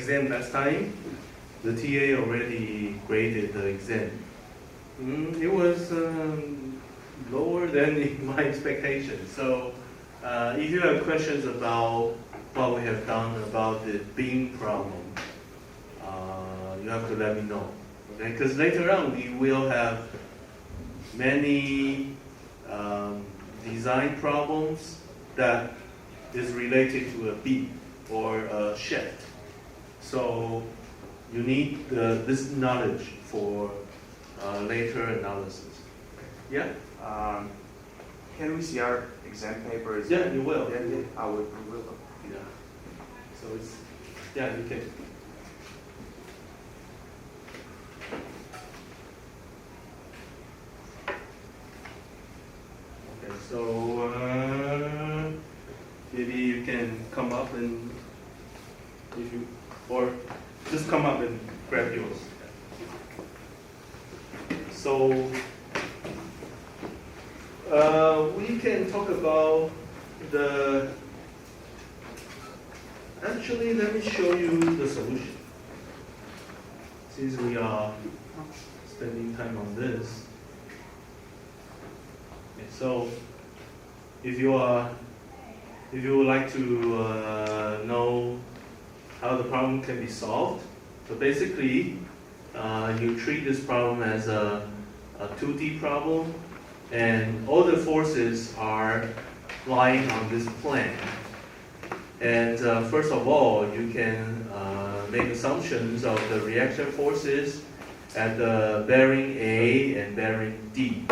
exam last time, the TA already graded the exam. It was lower than my expectation. So if you have questions about what we have done about the beam problem, you have to let me know. Okay? Because later on we will have many design problems that is related to a beam or a shaft. So you need this knowledge for later analysis. Yeah? Can we see our exam papers? Yeah, you will. Yeah, yeah. I will. Yeah. So it's, yeah, you can. Okay, so maybe you can come up and, if you, or just come up and grab yours. So we can talk about the, actually let me show you the solution. Since we are spending time on this. Okay, so if you would like to know how the problem can be solved, so basically you treat this problem as a 2D problem, and all the forces are lying on this plane. And first of all, you can make assumptions of the reaction forces at the bearing A and bearing D.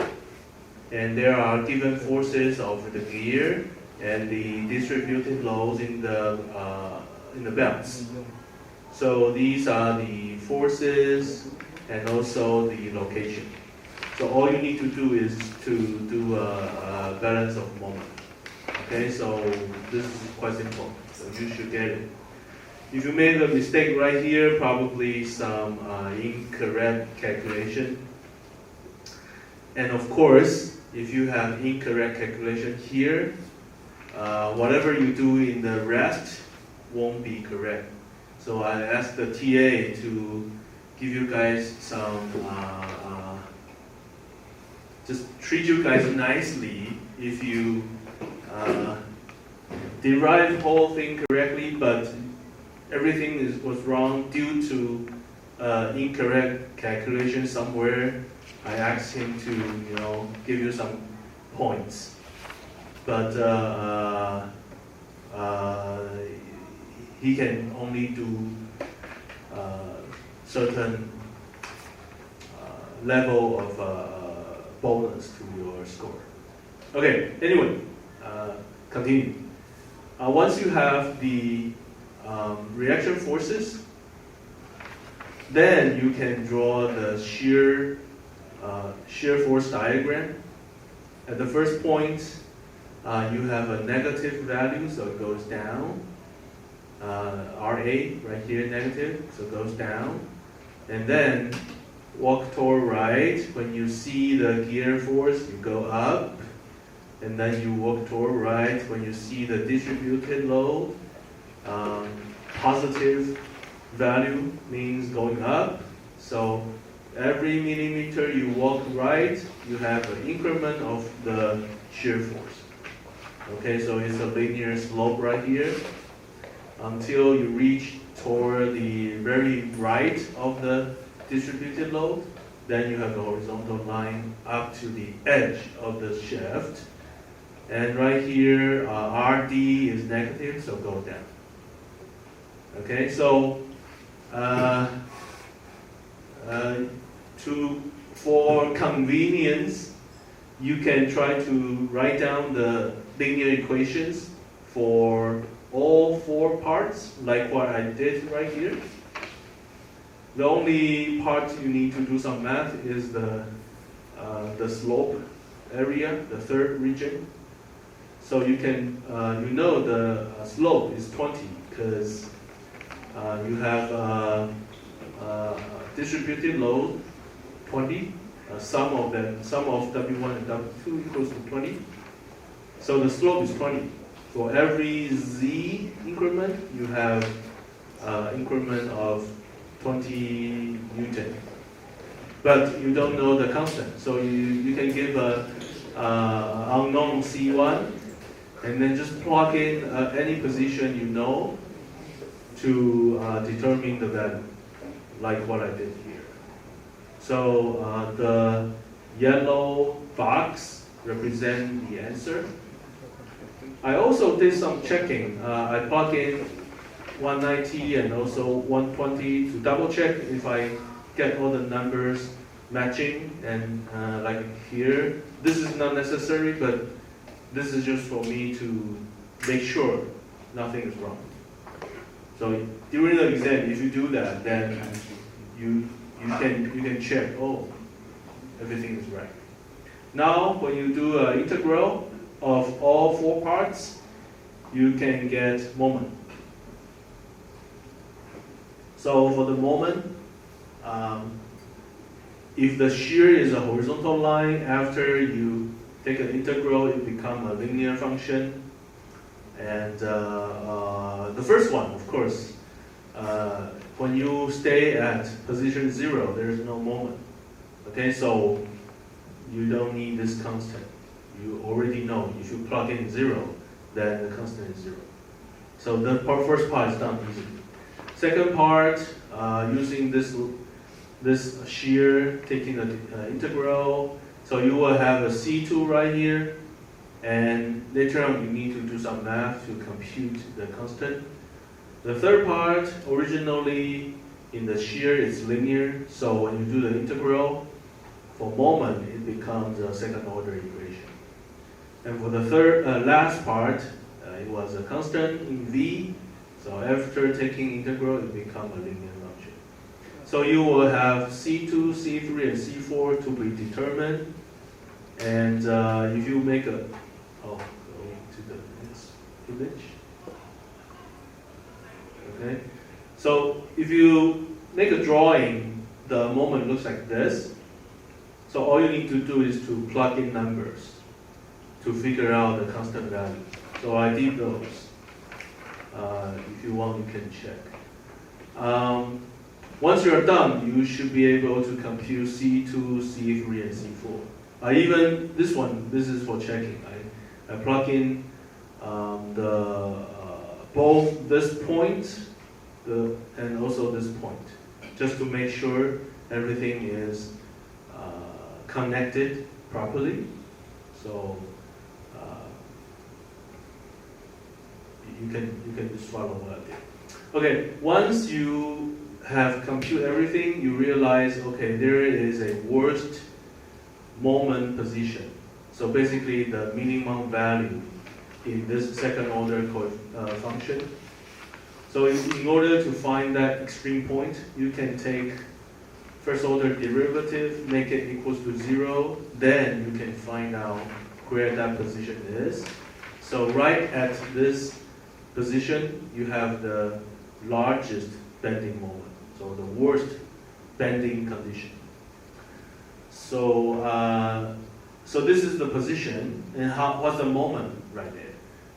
And there are given forces of the gear and the distributed loads in the belts. So these are the forces and also the location. So all you need to do is to do a balance of moment. Okay, so this is quite simple. So you should get it. If you made a mistake right here, probably some incorrect calculation. And of course, if you have incorrect calculation here, whatever you do in the rest won't be correct. So I asked the TA to give you guys some, just treat you guys nicely if you derive the whole thing correctly, but everything was wrong due to incorrect calculation somewhere. I asked him to, give you some points, but he can only do certain level of bonus to your score. Okay. Anyway, continue. Once you have the reaction forces, then you can draw the shear force diagram. At the first point, you have a negative value, so it goes down. RA right here, negative, so it goes down. And then walk toward right. When you see the gear force, you go up. And then you walk toward right. When you see the distributed load, positive value means going up. So every millimeter you walk right, you have an increment of the shear force. Okay, so it's a linear slope right here until you reach toward the very right of the distributed load. Then you have the horizontal line up to the edge of the shaft. And right here, RD is negative, so go down. Okay, so for convenience, you can try to write down the linear equations for all four parts, like what I did right here. The only part you need to do some math is the slope area, the third region. So you can, the slope is 20 because you have distributed load 20. Sum of W1 and W2 equals to 20. So the slope is 20. For every Z increment, you have increment of 20 Newton. But you don't know the constant, so you can give a unknown C1, and then just plug in any position you know to determine the value, like what I did here. So the yellow box represents the answer. I also did some checking. I plug in 190 and also 120 to double check if I get all the numbers matching, and like here, this is not necessary, but this is just for me to make sure nothing is wrong. So during the exam, if you do that, then you can check, oh, everything is right. Now, when you do an integral of all 4 parts, you can get moment. So for the moment, if the shear is a horizontal line, after you take an integral, it becomes a linear function. And the first one, of course, when you stay at position 0, there is no moment. Okay, so you don't need this constant. You already know if you plug in 0, then the constant is 0. So the first part is done easily. Second part, using this shear, taking the integral. So you will have a C2 right here, and later on you need to do some math to compute the constant. The third part, originally in the shear, is linear, so when you do the integral, for moment it becomes a second order equation. And for the last part, it was a constant in V, so after taking integral, it becomes a linear function. So you will have C2, C3, and C4 to be determined. And if you make a, go to the next image. Okay. So if you make a drawing, the moment looks like this. So all you need to do is to plug in numbers to figure out the constant value. So I did those. If you want, you can check. Once you're done, you should be able to compute C2, C3, and C4. Even this one, this is for checking. I plug in both this point and also this point, just to make sure everything is connected properly. So you can just follow what I did. Okay, once you have compute everything, you realize, okay, there is a worst moment position. So basically the minimum value in this second order function. So in order to find that extreme point, you can take first order derivative, make it equals to 0, then you can find out where that position is. So right at this position, you have the largest bending moment, so the worst bending condition. So so this is the position, and what's the moment right there?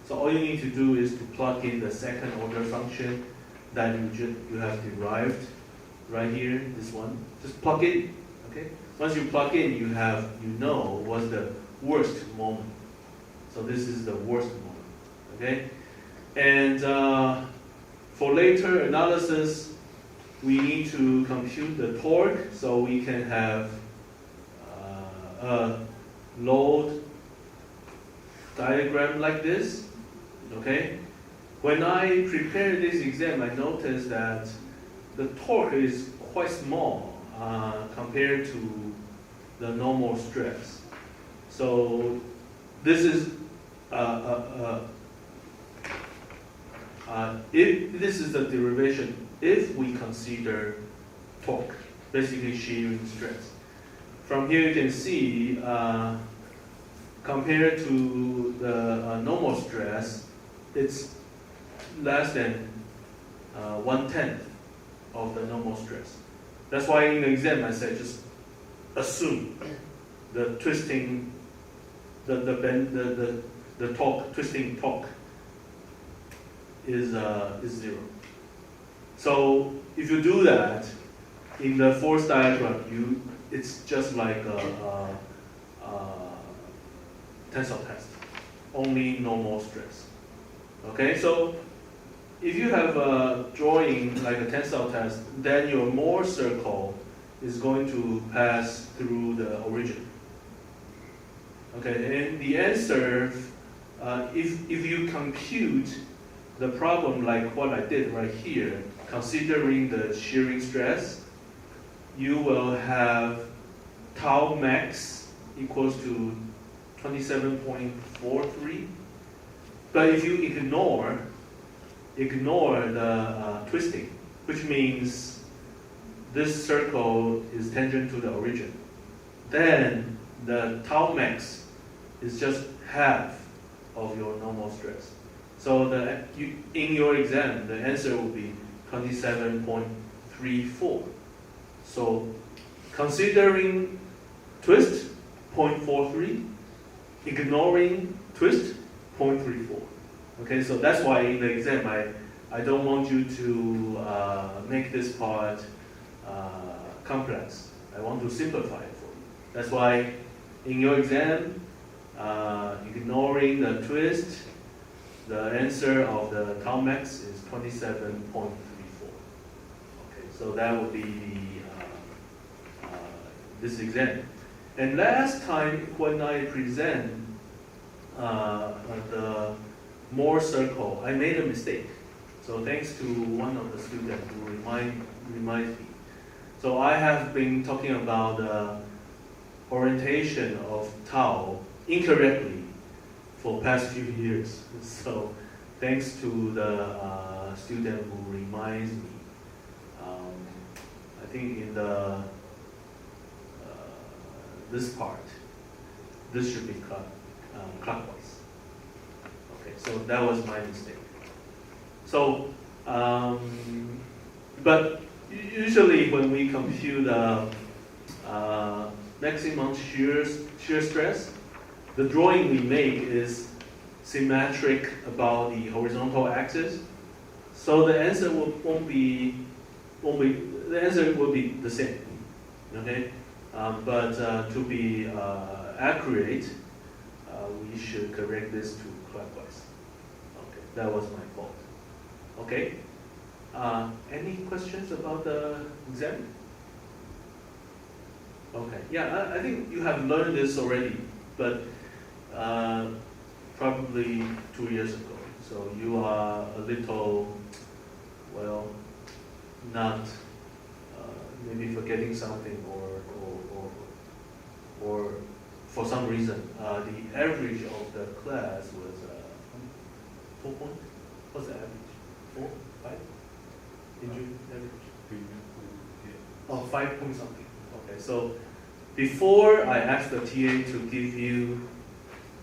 So all you need to do is to plug in the second order function that you have derived right here, this one. Just plug in, okay? Once you plug in, you know what's the worst moment. So this is the worst moment, okay? And for later analysis, we need to compute the torque, so we can have a load diagram like this, okay? When I prepared this exam, I noticed that the torque is quite small compared to the normal stress. So this is if this is the derivation if we consider torque, basically shearing stress. From here you can see, compared to the normal stress, it's less than 1/10 of the normal stress. That's why in the exam I said just assume the twisting, the torque, twisting torque is 0. So if you do that, in the force diagram, it's just like a tensile test, only normal stress. Okay, so if you have a drawing like a tensile test, then your Mohr circle is going to pass through the origin. Okay, and the answer, if you compute the problem like what I did right here, considering the shearing stress, you will have tau max equals to 27.43. But if you ignore the twisting, which means this circle is tangent to the origin, then the tau max is just half of your normal stress. So in your exam, the answer will be 27.34. So considering twist, 0.43, ignoring twist, 0.34. Okay, so that's why in the exam, I don't want you to make this part complex. I want to simplify it for you. That's why in your exam, ignoring the twist, the answer of the tau max is 27.34. Okay, so that would be this exam. And last time when I present the Mohr circle, I made a mistake. So thanks to one of the students who reminds me. So I have been talking about the orientation of tau incorrectly for past few years. So thanks to the student who reminds me. I think in the this part, this should be clockwise. Okay, so that was my mistake. So, but usually when we compute the maximum shear stress, the drawing we make is symmetric about the horizontal axis. So the answer the answer will be the same. Okay, but to be accurate, we should correct this to clockwise. Okay, that was my fault. Okay, any questions about the exam? Okay, yeah, I think you have learned this already, but probably 2 years ago. So you are a little, well, not maybe forgetting something or for some reason the average of the class was 4 point. What's the average? 4, 5? Did you average? Oh, 5 point something. Okay, so before I asked the TA to give you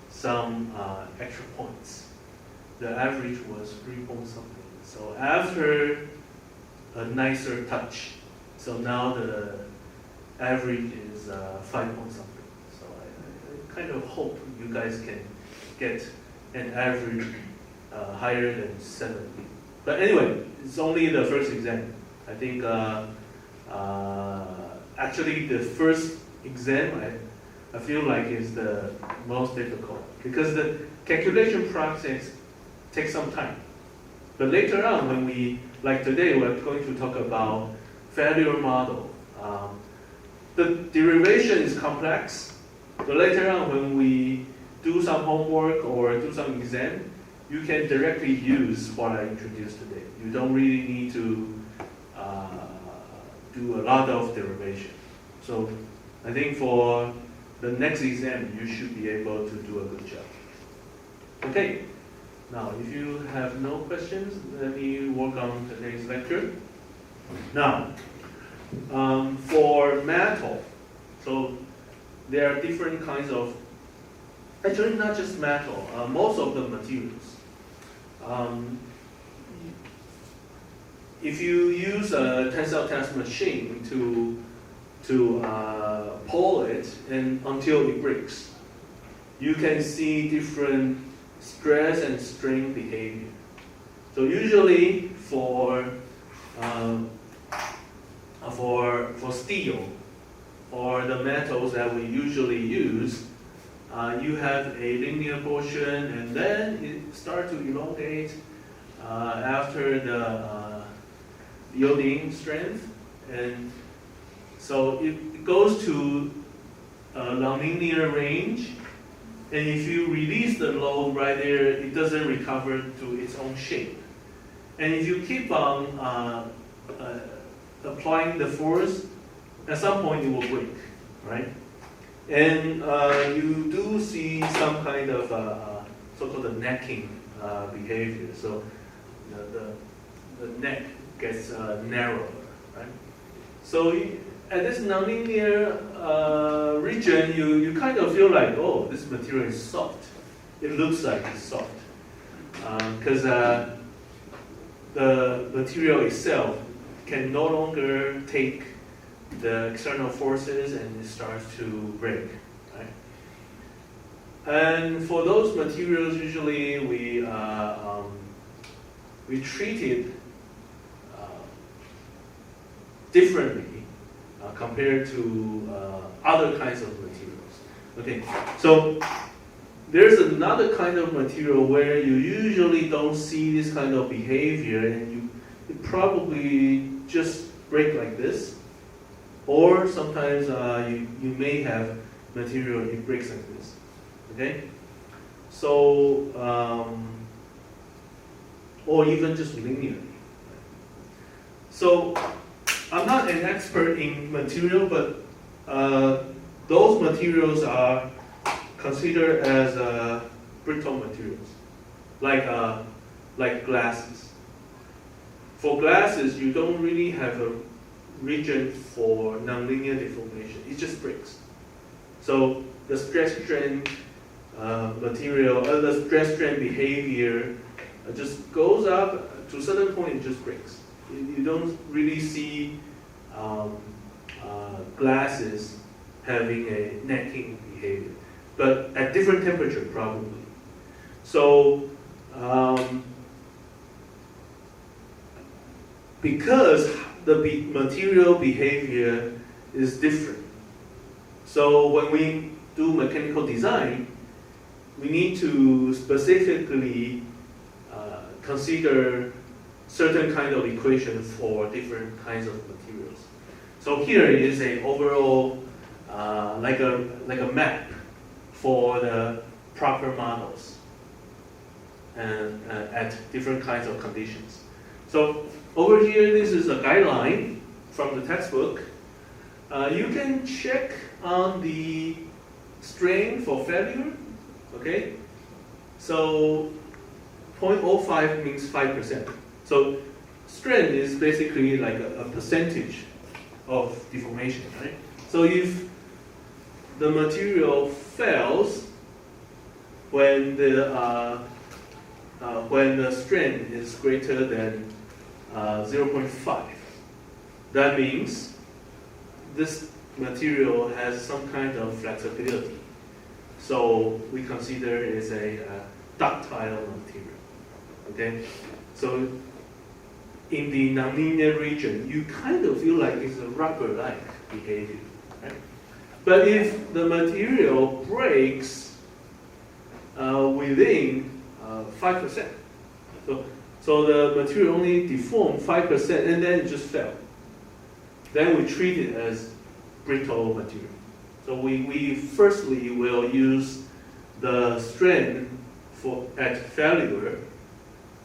some extra points, the average was 3 point something. So after a nicer touch, so now the average is 5 point something. So I kind of hope you guys can get an average higher than 70. But anyway, it's only the first exam. I think actually the first exam I feel like is the most difficult because the calculation process takes some time. But later on, when we, like today, we're going to talk about failure model. The derivation is complex, but later on when we do some homework or do some exam, you can directly use what I introduced today. You don't really need to do a lot of derivation. So I think for the next exam, you should be able to do a good job. Okay, now if you have no questions, let me work on today's lecture. Now, for metal, so there are different kinds of, actually not just metal, most of the materials. If you use a tensile test machine to pull it and until it breaks, you can see different stress and strain behavior. So usually for for steel or the metals that we usually use, you have a linear portion, and then it starts to elongate after the yielding strength, and so it goes to a nonlinear range. And if you release the load right there, it doesn't recover to its own shape. And if you keep on applying the force, at some point it will break, right? And you do see some kind of so-called necking behavior. So the neck gets narrower, right? So at this nonlinear region, you kind of feel like, oh, this material is soft. It looks like it's soft. Because the material itself can no longer take the external forces and it starts to break. Right? And for those materials, usually we treat it differently compared to other kinds of materials. Okay, so there's another kind of material where you usually don't see this kind of behavior, and it probably just break like this, or sometimes you may have material it breaks like this. Okay, so or even just linearly. So I'm not an expert in material, but those materials are considered as brittle materials, like glasses. For glasses, you don't really have a region for nonlinear deformation. It just breaks. So the stress strain material, the stress strain behavior just goes up to a certain point. It just breaks. You don't really see glasses having a necking behavior, but at different temperature probably. So because the material behavior is different, so when we do mechanical design, we need to specifically consider certain kind of equation for different kinds of materials. So here is a overall like a map for the proper models and at different kinds of conditions. So over here, this is a guideline from the textbook. You can check on the strain for failure. Okay, so 0.05 means 5%. So strain is basically like a percentage of deformation, right? So if the material fails when the strain is greater than 0.5, that means this material has some kind of flexibility. So we consider it as a ductile material. Okay, so in the nonlinear region, you kind of feel like it's a rubber-like behavior, right? But if the material breaks within 5%, so the material only deformed 5% and then it just fell, then we treat it as brittle material. So we firstly will use the strain at failure,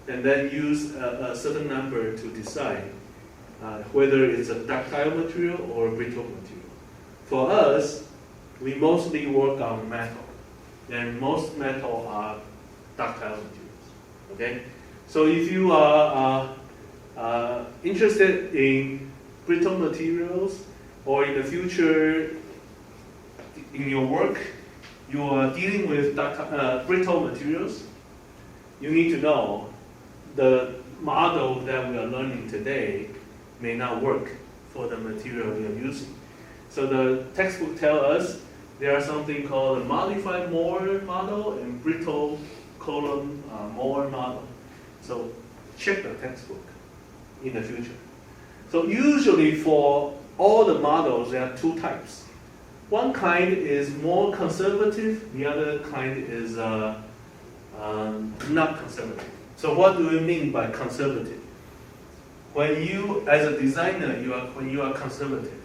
and then use a certain number to decide whether it's a ductile material or brittle material. For us, we mostly work on metal, and most metal are ductile materials. Okay, so if you are interested in brittle materials, or in the future in your work you are dealing with brittle materials, you need to know the model that we are learning today may not work for the material we are using. So the textbook tells us there are something called a modified Moore model and brittle column Moore model. So check the textbook in the future. So usually for all the models, there are two types. One kind is more conservative, the other kind is not conservative. So what do we mean by conservative? When you, as a designer, when you are conservative,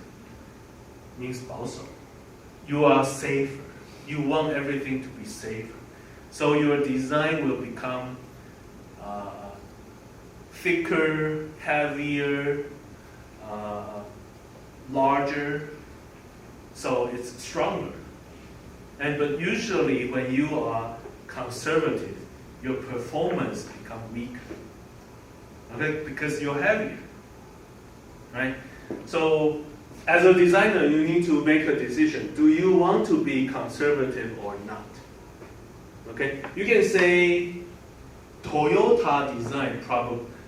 means 保守. You are safer. You want everything to be safer. So your design will become thicker, heavier, larger, so it's stronger. But usually when you are conservative, your performance becomes weaker. Okay, because you're heavier, right? So as a designer, you need to make a decision. Do you want to be conservative or not? Okay, you can say Toyota design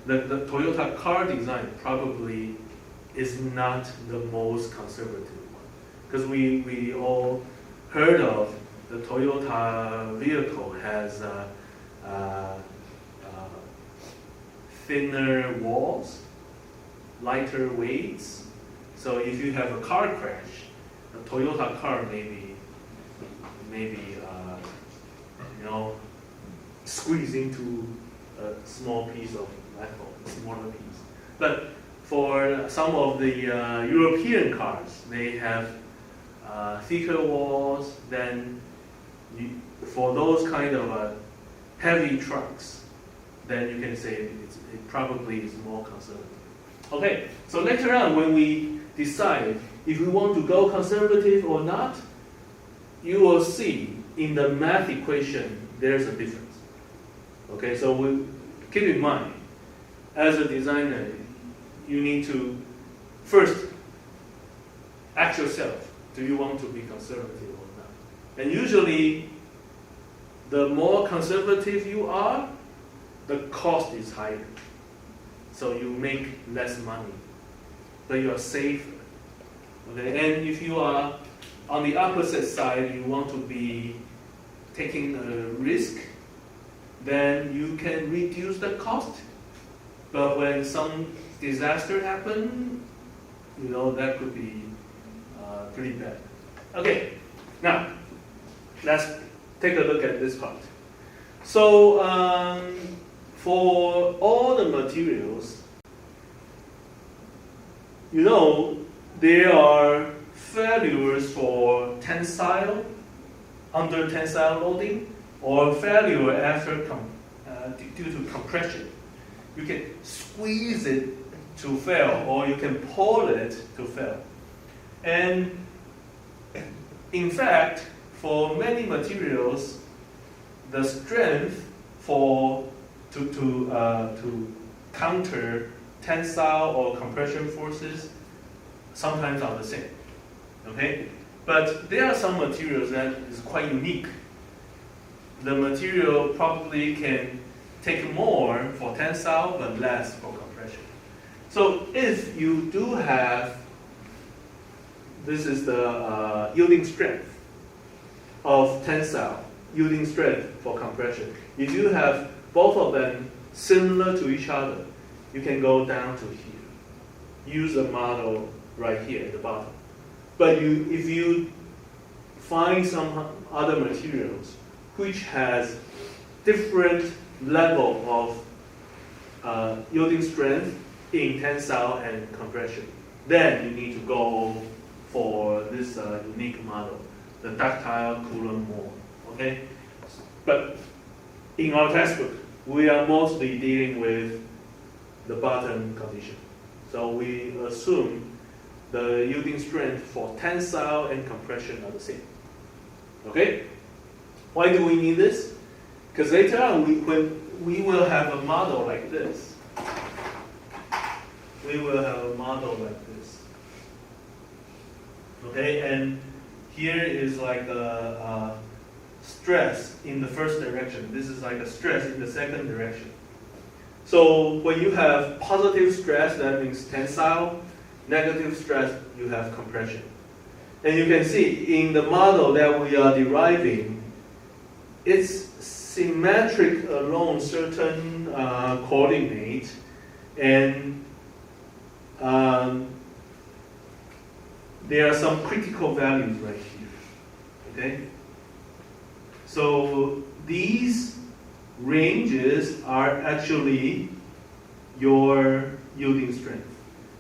the Toyota car design probably is not the most conservative one, because we all heard of the Toyota vehicle has thinner walls, lighter weights. So if you have a car crash, a Toyota car maybe squeeze into a small piece of metal, a smaller piece. But for some of the European cars, they have thicker walls. Then for those kind of heavy trucks, then you can say it probably is more conservative. Okay, so later on when we decide if we want to go conservative or not, you will see in the math equation there's a difference. Okay, so we keep in mind, as a designer, you need to first ask yourself, do you want to be conservative or not? And usually, the more conservative you are, the cost is higher. So you make less money, but you are safer. Okay? And if you are on the opposite side, you want to be taking a risk, then you can reduce the cost. But when some disaster happens, that could be pretty bad. Okay, now let's take a look at this part. So for all the materials, there are failures for tensile, under tensile loading, or failure after due to compression. You can squeeze it to fail, or you can pull it to fail. And in fact, for many materials, the strength to counter tensile or compression forces sometimes are the same. Okay, but there are some materials that is quite unique. The material probably can take more for tensile but less for compression. So if you do have, this is the yielding strength of tensile, yielding strength for compression. If you have both of them similar to each other, you can go down to here. Use a model right here at the bottom. But if you find some other materials which has different level of yielding strength in tensile and compression, then you need to go for this unique model, the ductile Coulomb Moore. Okay, but in our textbook, we are mostly dealing with the bottom condition. So we assume the yielding strength for tensile and compression are the same. Okay? Why do we need this? Because later on, we will have a model like this. We will have a model like this. Okay, and here is like a stress in the first direction. This is like a stress in the second direction. So when you have positive stress, that means tensile. Negative stress, you have compression. And you can see in the model that we are deriving, it's symmetric along certain coordinates, and there are some critical values right here. Okay? So these ranges are actually your yielding strength.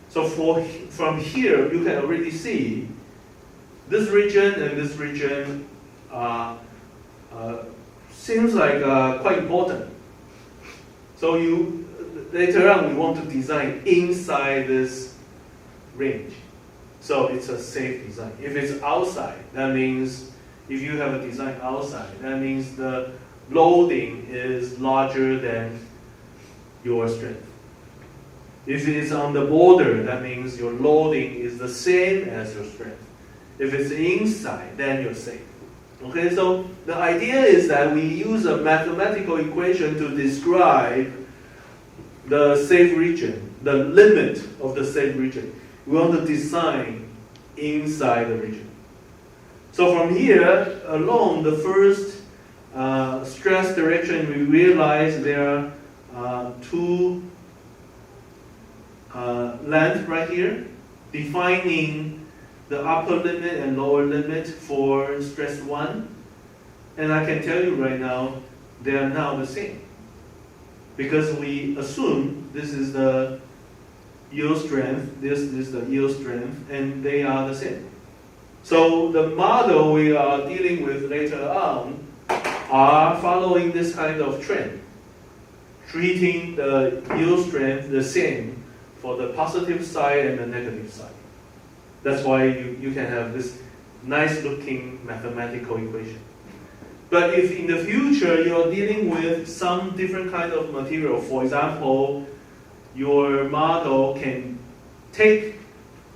So from here, you can already see this region and this region seems like quite important. So later on, we want to design inside this range. So it's a safe design. If it's outside, that means if you have a design outside, that means the loading is larger than your strength. If it is on the border, that means your loading is the same as your strength. If it's inside, then you're safe. Okay, so the idea is that we use a mathematical equation to describe the safe region, the limit of the safe region. We want to design inside the region. So from here, along the first stress direction, we realize there are two lengths right here, defining the upper limit and lower limit for stress 1. And I can tell you right now, they are now the same. Because we assume this is the yield strength, this is the yield strength, and they are the same. So the model we are dealing with later on are following this kind of trend, treating the yield strength the same for the positive side and the negative side. That's why you can have this nice looking mathematical equation. But if in the future you're dealing with some different kind of material, for example, your model can take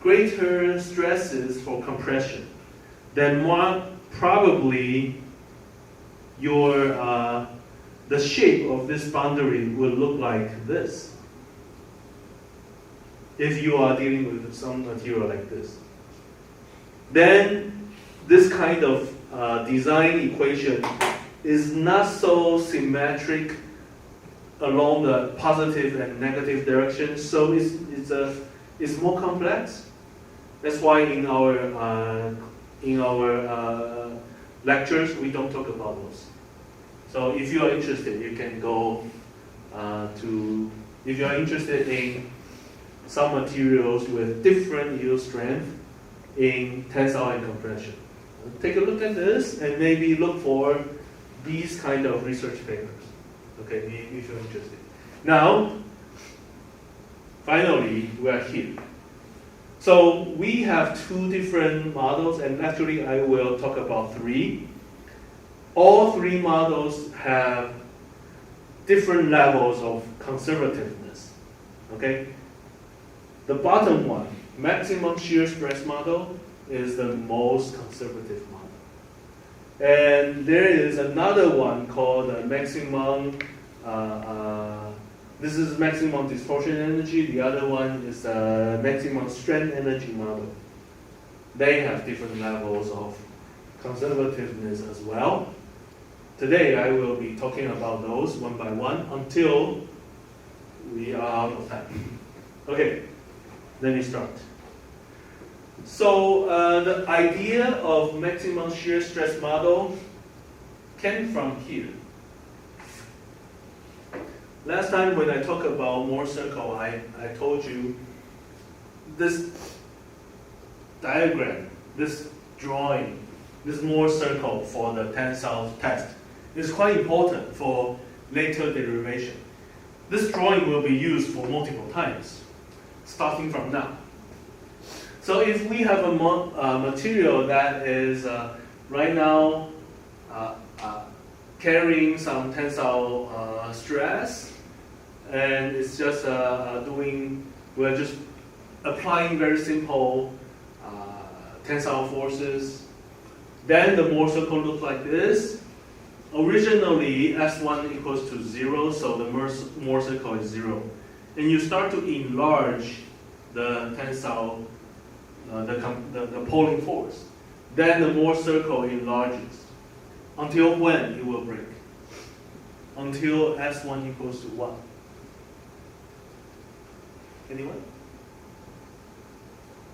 greater stresses for compression, then probably your the shape of this boundary will look like this. If you are dealing with some material like this, then this kind of design equation is not so symmetric along the positive and negative direction, so it's more complex. That's why in our lectures we don't talk about those. So if you are interested, you can go if you are interested in some materials with different yield strength in tensile and compression. Take a look at this and maybe look for these kind of research papers. Okay, if you're interested. Now, finally, we are here. So we have two different models, and actually I will talk about three. All three models have different levels of conservativeness. Okay? The bottom one, maximum shear stress model, is the most conservative model. And there is another one called maximum, this is maximum distortion energy. The other one is maximum strength energy model. They have different levels of conservativeness as well. Today I will be talking about those one by one until we are out of time. Okay, let me start. So the idea of maximum shear stress model came from here. Last time when I talked about Mohr circle, I told you this diagram, this drawing, this Mohr circle for the tensile test is quite important for later derivation. This drawing will be used for multiple times, starting from now. So if we have a material that is right now carrying some tensile stress, and it's just we're just applying very simple tensile forces, then the Mohr circle looks like this. Originally, S1 equals to 0, so the Mohr circle is 0. And you start to enlarge the tensile, the pulling force. Then the Mohr circle enlarges. Until when it will break? Until S1 equals to 1. Anyone?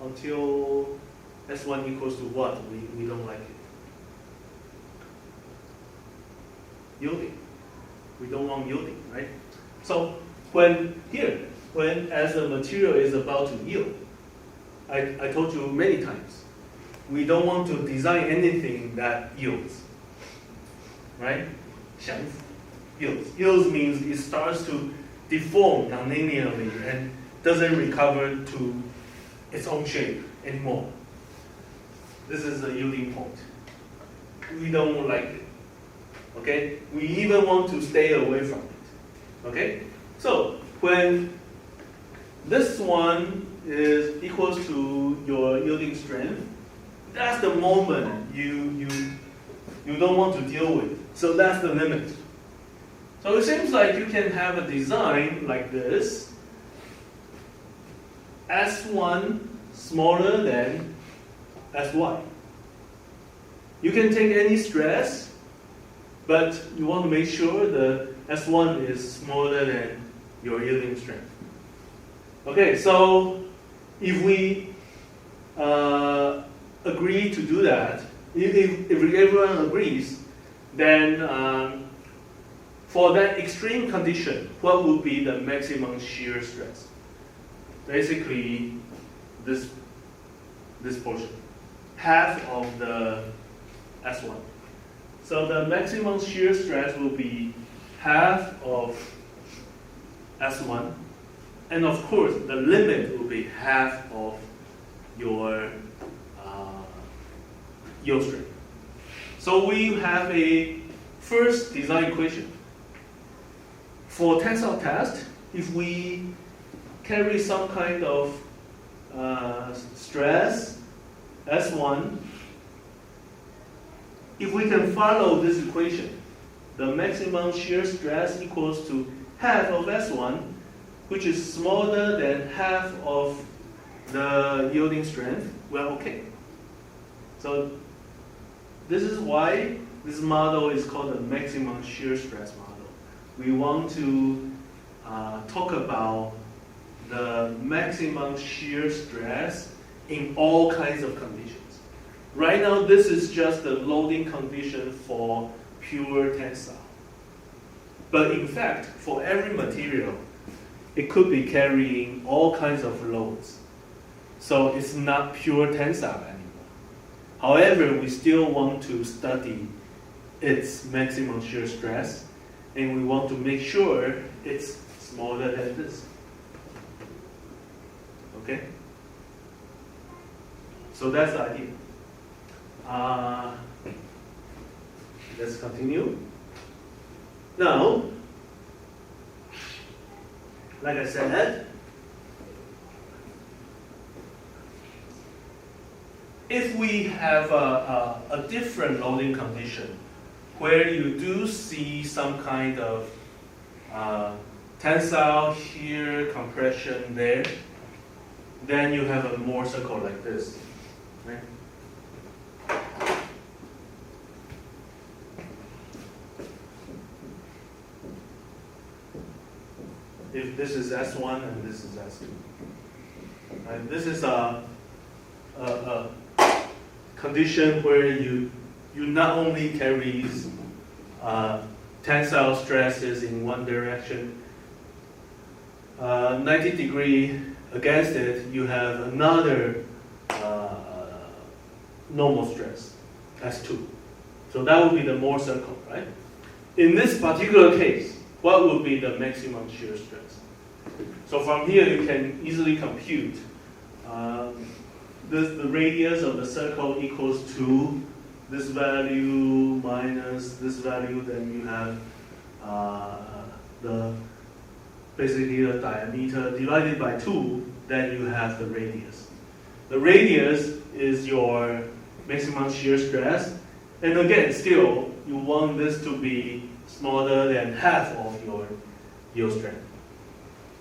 until S1 equals to what? We don't like it. Yielding. We don't want yielding, right? So when as the material is about to yield, I told you many times, we don't want to design anything that yields, right? 降伏 yields. Yields means it starts to deform nonlinearly and doesn't recover to its own shape anymore. This is the yielding point. We don't like it. Okay? We even want to stay away from it. Okay? So when this one is equals to your yielding strength, that's the moment you don't want to deal with. So that's the limit. So it seems like you can have a design like this. S1 smaller than Sy. You can take any stress, but you want to make sure the S1 is smaller than your yielding strength. Okay, so if we agree to do that, if everyone agrees, then for that extreme condition, what would be the maximum shear stress? Basically, this portion, half of the S1. So the maximum shear stress will be half of S1, and of course the limit will be half of your yield strength. So we have a first design equation. For tensile test, if we carry some kind of stress, S1, if we can follow this equation, the maximum shear stress equals to half of S1, which is smaller than half of the yielding strength, we're okay. So this is why this model is called the maximum shear stress model. We want to talk about the maximum shear stress in all kinds of conditions. Right now, this is just the loading condition for pure tensile. But in fact, for every material, it could be carrying all kinds of loads. So it's not pure tensile anymore. However, we still want to study its maximum shear stress, and we want to make sure it's smaller than this. Okay? So that's the idea. Let's continue. Now, like I said, if we have a different loading condition where you do see some kind of tensile here, compression there, then you have a Mohr circle like this. Right? If this is S1 and this is S2. And this is a condition where you not only carries tensile stresses in one direction, 90 degree against it, you have another normal stress, S2. So that would be the Mohr circle, right? In this particular case, what would be the maximum shear stress? So from here, you can easily compute the radius of the circle equals to this value minus this value. Then you have basically the diameter divided by 2. Then you have the radius. The radius is your maximum shear stress, and again, still you want this to be smaller than half of your yield strength,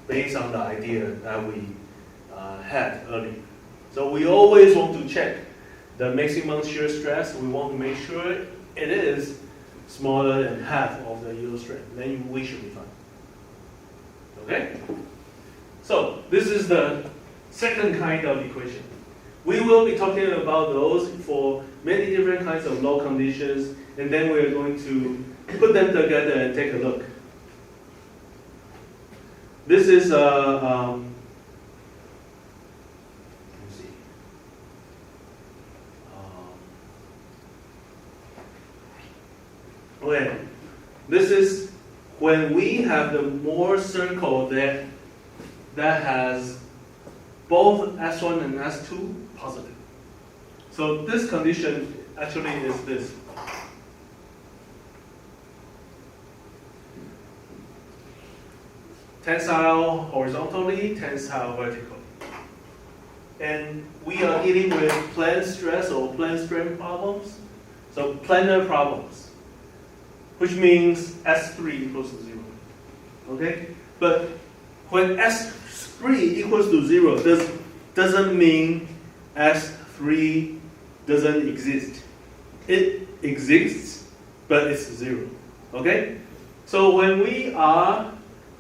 based on the idea that we had earlier. So we always want to check the maximum shear stress. We want to make sure it is smaller than half of the yield strength. Then we should be fine. Okay? So this is the second kind of equation. We will be talking about those for many different kinds of load conditions, and then we're going to put them together and take a look. This is let me see. Okay, this is when we have the Moore circle that has both S1 and S2 positive. So this condition actually is this. Tensile horizontally, tensile vertically. And we are dealing with plane stress or plane strain problems. So planar problems, which means S3 equals to 0. Okay? But when S3 equals to 0, doesn't mean S3 doesn't exist. It exists, but it's 0. Okay? So when we are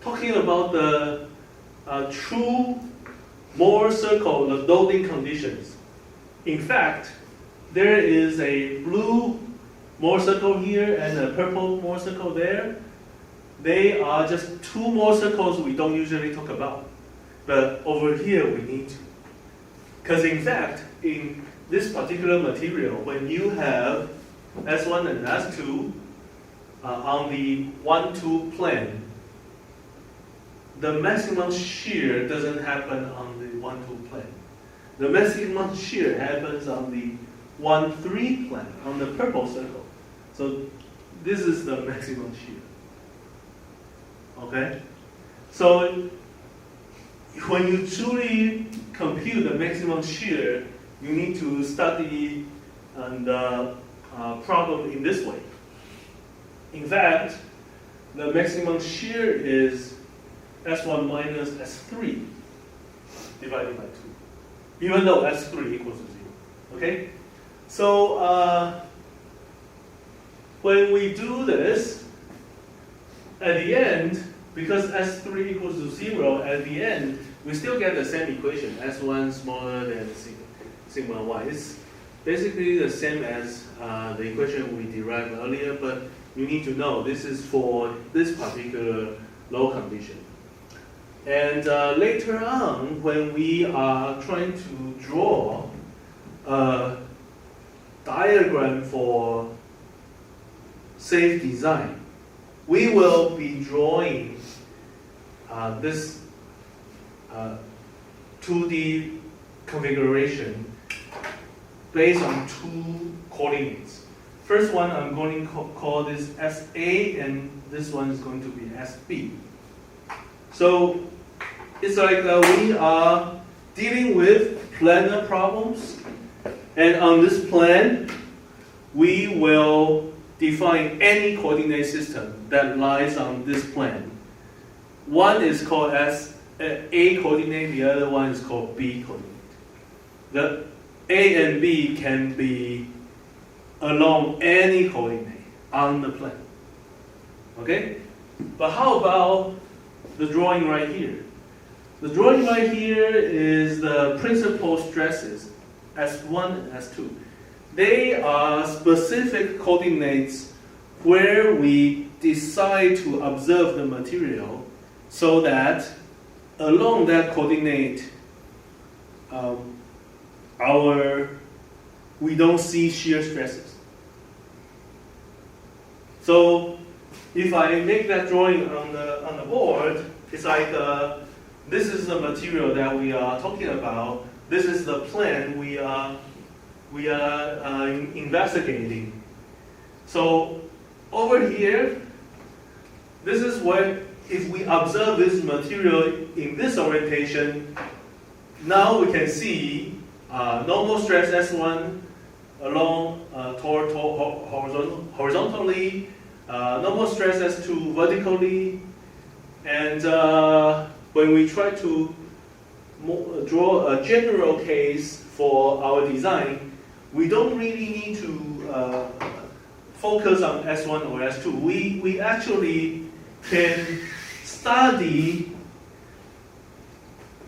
talking about the true Moore circle, the loading conditions, in fact, there is a blue Moore circle here and a purple Moore circle there. They are just two Moore circles we don't usually talk about. But over here we need to. Because in fact, in this particular material, when you have S1 and S2 on the 1-2 plane, the maximum shear doesn't happen on the 1-2 plane. The maximum shear happens on the 1-3 plane, on the purple circle. So this is the maximum shear. Okay? So when you truly compute the maximum shear, you need to study the problem in this way. In fact, the maximum shear is S1 minus S3 divided by 2, even though S3 equals to 0. Okay? So when we do this, at the end, because S3 equals to 0, at the end, we still get the same equation, S1 smaller than sigma y. It's basically the same as the equation we derived earlier, but you need to know this is for this particular load condition. And later on, when we are trying to draw a diagram for safe design, we will be drawing this 2D configuration based on two coordinates. First one, I'm going to call this SA, and this one is going to be SB. So it's like we are dealing with planar problems, and on this plan, we will define any coordinate system that lies on this plan. One is called as A coordinate, the other one is called B coordinate. The A and B can be along any coordinate on the plan. Okay? But how about the drawing right here? The drawing right here is the principal stresses, S1 and S2. They are specific coordinates where we decide to observe the material so that along that coordinate, we don't see shear stresses. So if I make that drawing on the board, it's like this is the material that we are talking about. This is the plan we are investigating. So over here, this is where if we observe this material in this orientation, now we can see normal stress S1 along horizontally, normal stress S2 vertically, and when we try to draw a general case for our design, we don't really need to focus on S1 or S2. We actually can study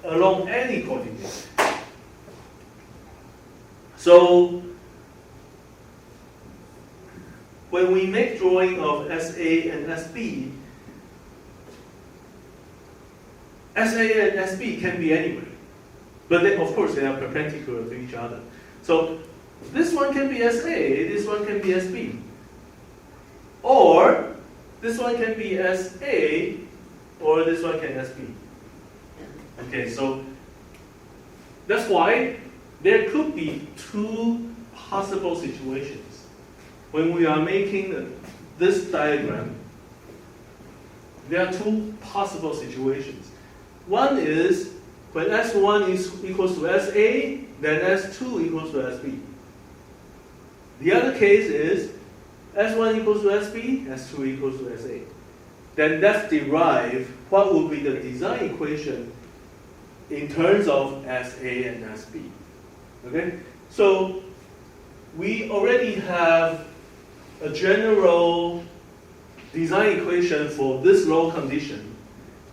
along any coordinate. So when we make drawing of SA and SB, SA and SB can be anywhere. But then, of course, they are perpendicular to each other. So this one can be SA, this one can be SB. Or this one can be SA, or this one can SB. Okay, so that's why there could be two possible situations. When we are making this diagram, there are two possible situations. One is when S1 is equals to SA, then S2 equals to SB. The other case is S1 equals to SB, S2 equals to SA. Then let's derive what would be the design equation in terms of SA and SB. Okay? So we already have a general design equation for this low condition.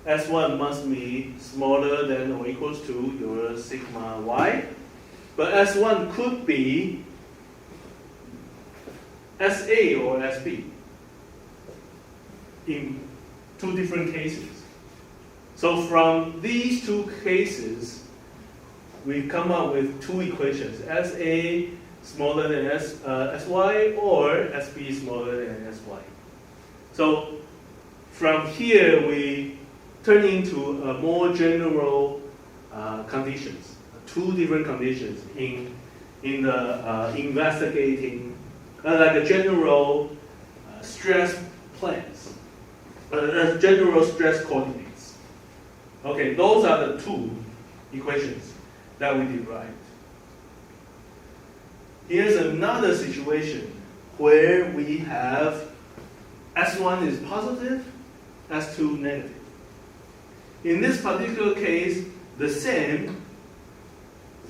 S1 must be smaller than or equals to your sigma y. But S1 could be SA or SB in two different cases. So from these two cases, we come up with two equations: SA smaller than SY, or SB smaller than SY. So from here, we turn into a more general conditions, two different conditions in the investigating, like a general stress plans, general stress coordinates. Okay, those are the two equations that we derived. Here's another situation where we have S1 is positive, S2 negative. In this particular case, the same,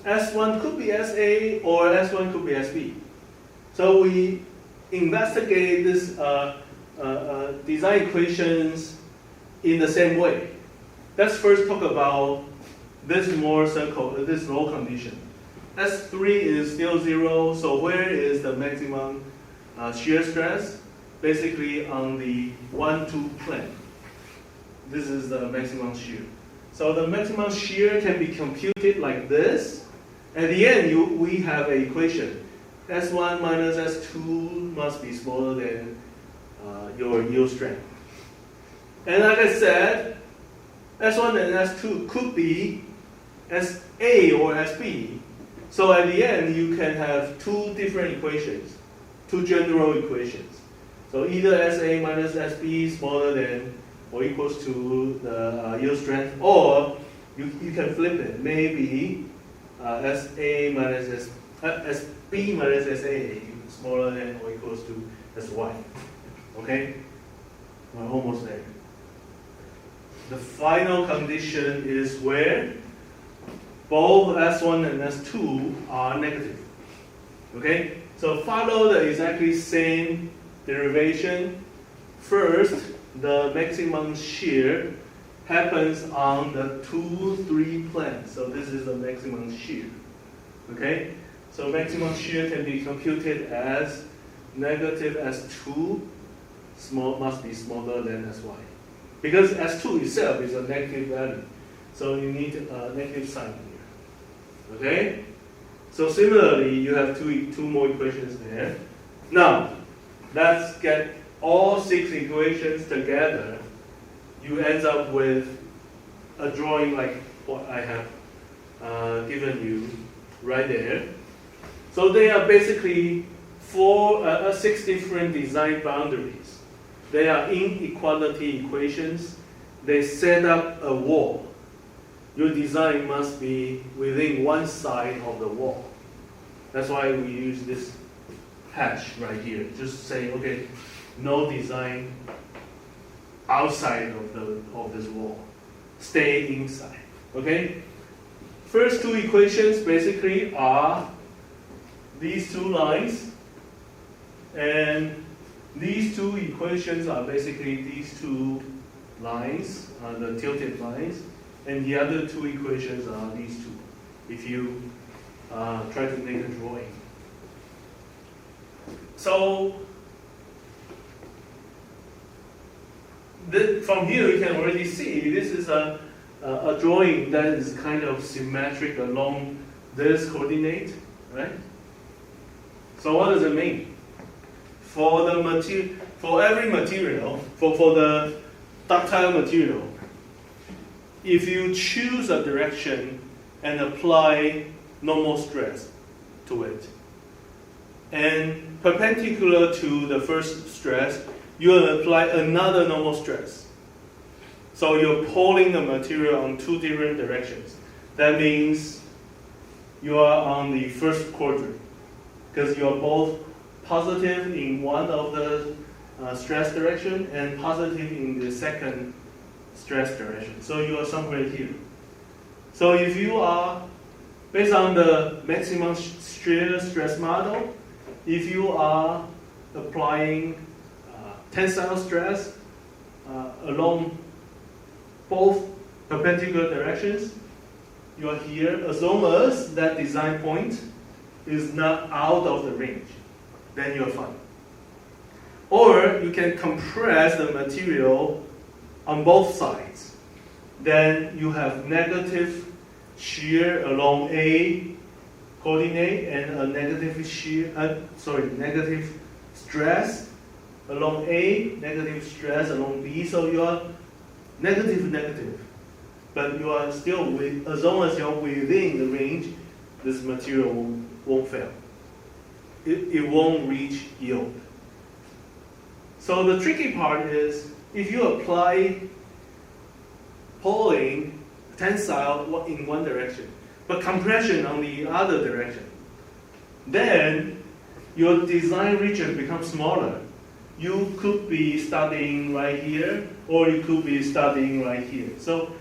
S1 could be SA or S1 could be SB. So we investigate this design equations in the same way. Let's first talk about this Moore circle, this low condition. S3 is still 0, so where is the maximum shear stress? Basically on the 1-2 plane. This is the maximum shear. So the maximum shear can be computed like this. At the end, we have an equation. S1 minus S2 must be smaller than your yield strength. And like I said, S1 and S2 could be SA or SB. So at the end, you can have two different equations, two general equations. So either SA minus SB smaller than or equals to the yield strength, or you can flip it. Maybe SA minus SB minus SA smaller than or equals to SY. Okay? We're almost there. The final condition is where both S1 and S2 are negative. Okay? So follow the exactly same derivation. First, the maximum shear happens on the 2-3 plane. So this is the maximum shear. Okay? So maximum shear can be computed as negative S2 must be smaller than SY. Because S2 itself is a negative value. So you need a negative sign here. Okay? So similarly, you have two more equations there. Now, let's get all 6 equations together. You end up with a drawing like what I have given you right there. So they are basically 6 different design boundaries. They are inequality equations. They set up a wall. Your design must be within one side of the wall. That's why we use this hash right here. Just say, okay, no design outside of this wall. Stay inside. Okay? First 2 equations basically are these 2 lines, and these 2 equations are basically these 2 lines, the tilted lines, and the other 2 equations are these 2. If you try to make a drawing. So from here you can already see this is a drawing that is kind of symmetric along this coordinate, right? So what does it mean? For every material, for the ductile material, if you choose a direction and apply normal stress to it, and perpendicular to the first stress, you will apply another normal stress. So you're pulling the material on two different directions. That means you are on the first quadrant, because you are both positive in one of the stress direction and positive in the second stress direction. So you are somewhere here. So if you are, based on the maximum shear stress model, if you are applying tensile stress along both perpendicular directions, you are here as long as that design point is not out of the range, then you're fine. Or you can compress the material on both sides. Then you have negative shear along A coordinate and a negative negative stress along A, negative stress along B. So you are negative. But you are still as long as you're within the range, this material won't fail. It won't reach yield. So the tricky part is if you apply pulling tensile in one direction, but compression on the other direction, then your design region becomes smaller. You could be studying right here, or you could be studying right here. So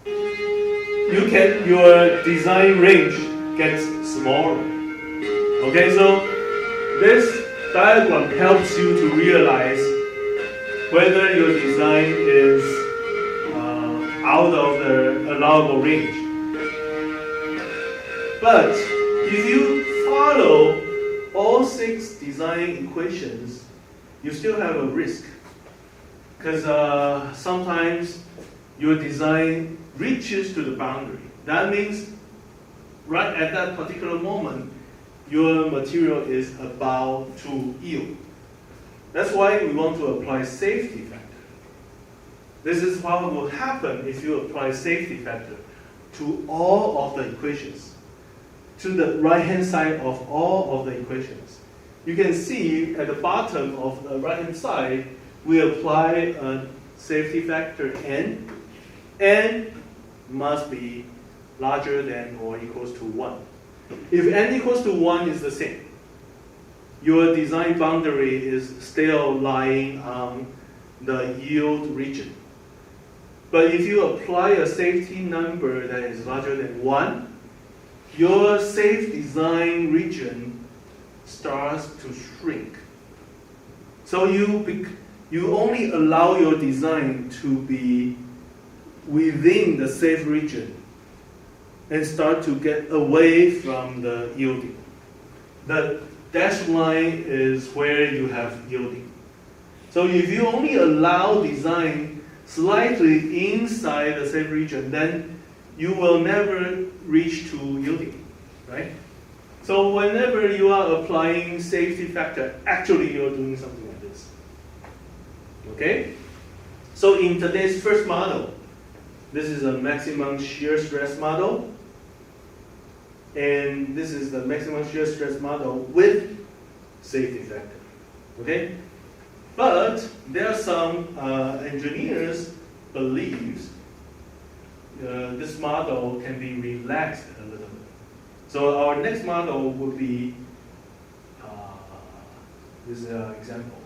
your design range gets smaller. Okay, so this diagram helps you to realize whether your design is out of the allowable range. But if you follow all 6 design equations, you still have a risk. Because sometimes your design reaches to the boundary. That means right at that particular moment, your material is about to yield. That's why we want to apply safety factor. This is what will happen if you apply safety factor to all of the equations, to the right-hand side of all of the equations. You can see at the bottom of the right-hand side, we apply a safety factor n. N must be larger than or equals to 1. If n equals to 1 is the same, your design boundary is still lying on the yield region. But if you apply a safety number that is larger than 1, your safe design region starts to shrink. So you only allow your design to be within the safe region and start to get away from the yielding. The dashed line is where you have yielding. So if you only allow design slightly inside the safe region, then you will never reach to yielding, right? So whenever you are applying safety factor, actually you're doing something like this. Okay? So in today's first model, this is a maximum shear stress model. And this is the maximum shear stress model with safety factor. Okay? But there are some engineers believes this model can be relaxed a little bit. So our next model would be this example.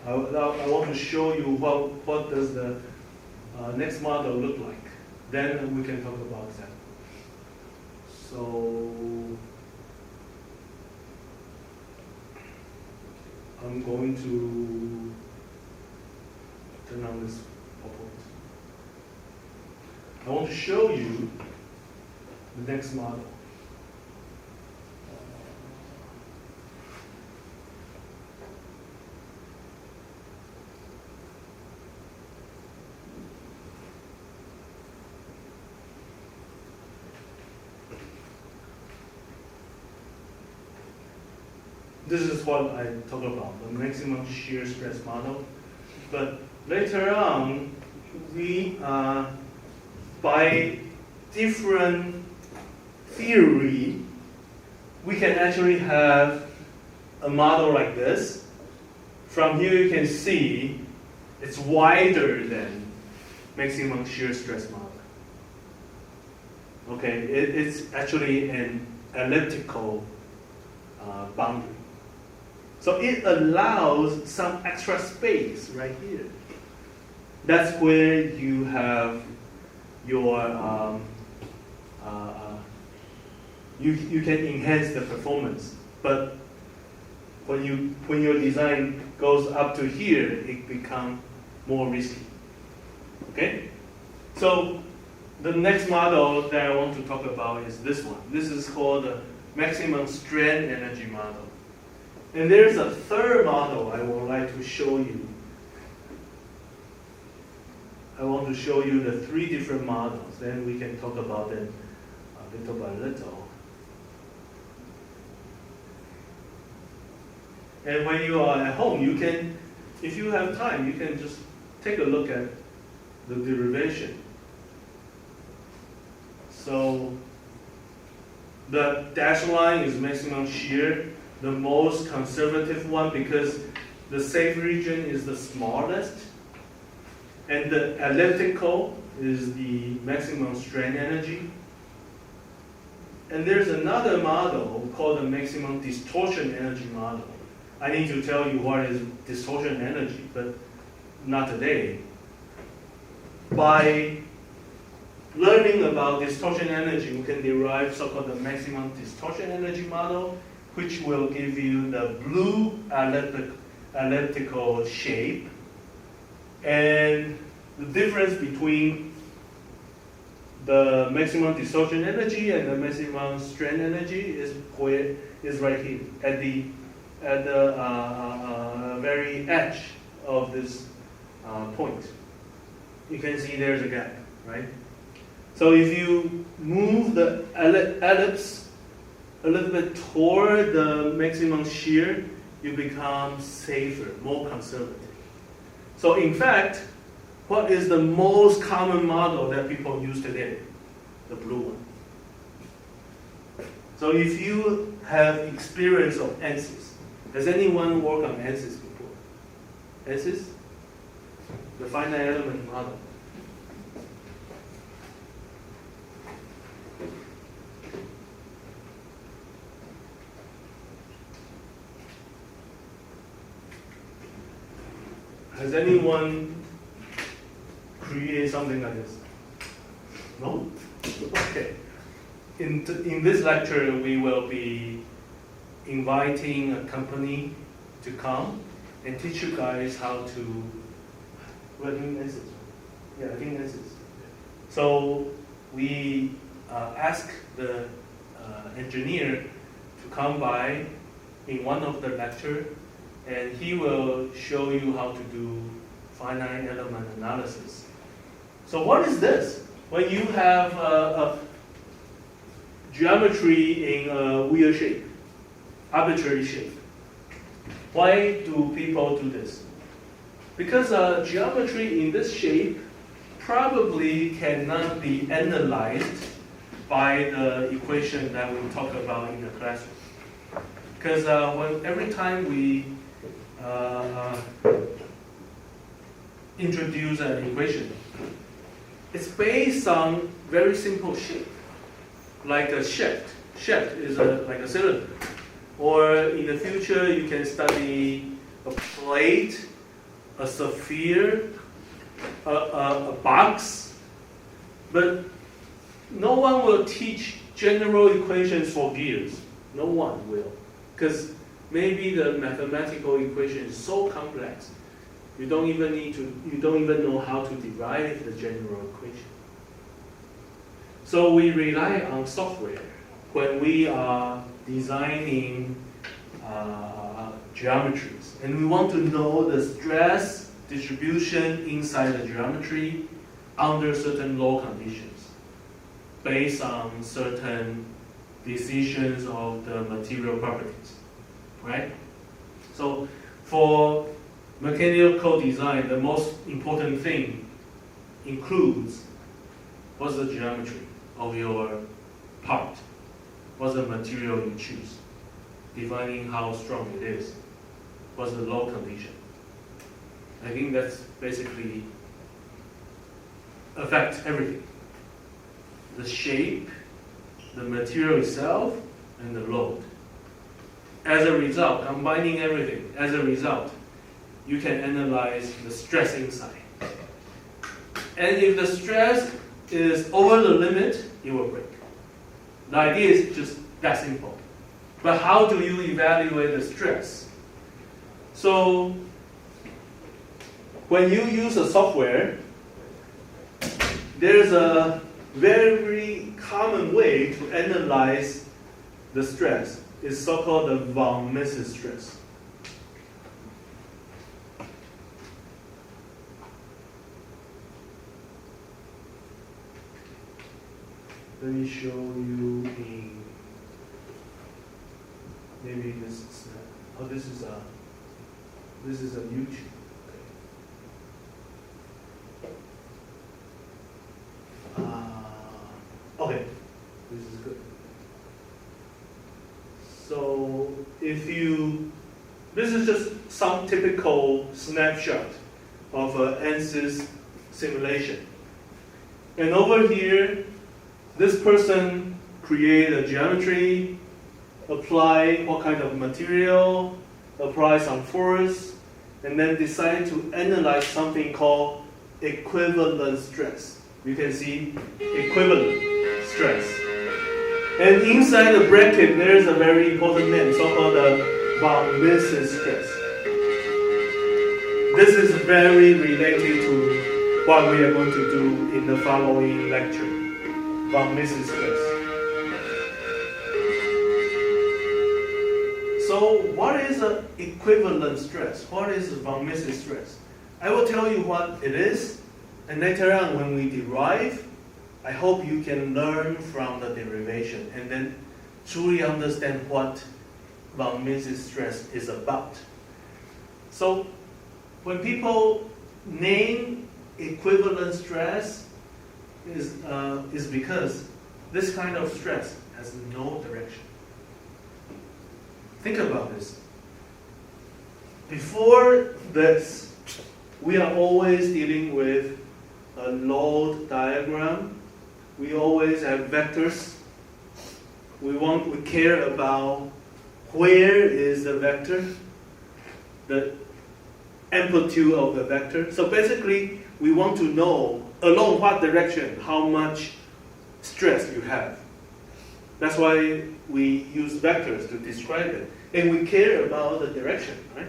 I want to show you what does the next model look like. Then we can talk about example. So I'm going to turn on this PowerPoint. I want to show you the next model. this is what I talk about, the maximum shear stress model. But later on, we, by different theory, we can actually have a model like this. From here you can see it's wider than maximum shear stress model. Okay, it's actually an elliptical boundary. So it allows some extra space right here. That's where you have your, you can enhance the performance. But when your design goes up to here, it becomes more risky. Okay? So the next model that I want to talk about is this one. This is called the maximum strain energy model. And there's a third model I would like to show you. I want to show you the three different models, then we can talk about them little by little. And when you are at home, you can, if you have time, you can just take a look at the derivation. So the dashed line is maximum shear, the most conservative one because the safe region is the smallest. And the elliptical is the maximum strain energy. And there's another model called the maximum distortion energy model. I need to tell you what is distortion energy, but not today. By learning about distortion energy, we can derive so-called the maximum distortion energy model, which will give you the blue elliptical shape. And the difference between the maximum distortion energy and the maximum strain energy is right here at the very edge of this point. You can see there's a gap, right? So if you move the ellipse a little bit toward the maximum shear, you become safer, more conservative. So in fact, what is the most common model that people use today? The blue one. So if you have experience of ANSYS, has anyone worked on ANSYS before? ANSYS? The finite element model. Has anyone created something like this? No? Okay. In this lecture, we will be inviting a company to come and teach you guys how to, we're doing ANSYS. Yeah, I think ANSYS. So we ask the engineer to come by in one of the lectures, and he will show you how to do finite element analysis. So what is this? When you have a geometry in a weird shape, arbitrary shape, why do people do this? Because geometry in this shape probably cannot be analyzed by the equation that we talk about in the classroom. Because every time we introduce an equation, it's based on very simple shape, like a shaft. Shaft is like a cylinder. Or in the future, you can study a plate, a sphere, a box. But no one will teach general equations for gears. No one will. Because maybe the mathematical equation is so complex, you don't even know how to derive the general equation. So we rely on software when we are designing geometries, and we want to know the stress distribution inside the geometry under certain law conditions, based on certain decisions of the material properties, right? So for mechanical design, the most important thing includes what's the geometry of your part, what's the material you choose, defining how strong it is, what's the load condition. I think that's basically affects everything. The shape, the material itself, and the load. As a result, combining everything, as a result, you can analyze the stress inside. And if the stress is over the limit, it will break. The idea is just that simple. But how do you evaluate the stress? So, when you use a software, there's a very common way to analyze the stress. It's so-called the von Mises stress. Let me show you in maybe this is this is a YouTube. Okay, this is good. So if you, this is just some typical snapshot of an ANSYS simulation. And over here, this person create a geometry, apply what kind of material, apply some force, and then decide to analyze something called equivalent stress. You can see equivalent stress. And inside the bracket, there is a very important name, so-called the von Mises stress. This is very related to what we are going to do in the following lecture, von Mises stress. So what is an equivalent stress? What is von Mises stress? I will tell you what it is, and later on when we derive, I hope you can learn from the derivation and then truly understand what von Mises stress is about. So when people name equivalent stress is because this kind of stress has no direction. Think about this. Before this, we are always dealing with a load diagram. We always have vectors. We care about where is the vector, the amplitude of the vector. So basically, we want to know along what direction, how much stress you have. That's why we use vectors to describe it. And we care about the direction, right?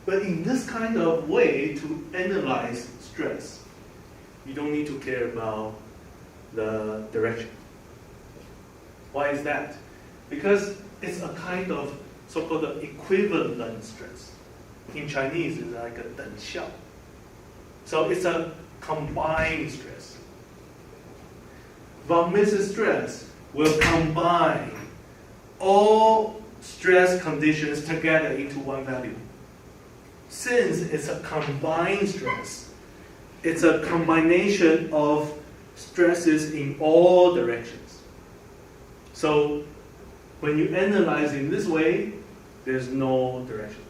But in this kind of way to analyze stress, you don't need to care about the direction. Why is that? Because it's a kind of so-called equivalent stress. In Chinese, it's like a 等效. So it's a combined stress. Von Mises stress will combine all stress conditions together into one value. Since it's a combined stress, it's a combination of stresses in all directions. So when you analyze in this way, there's no direction.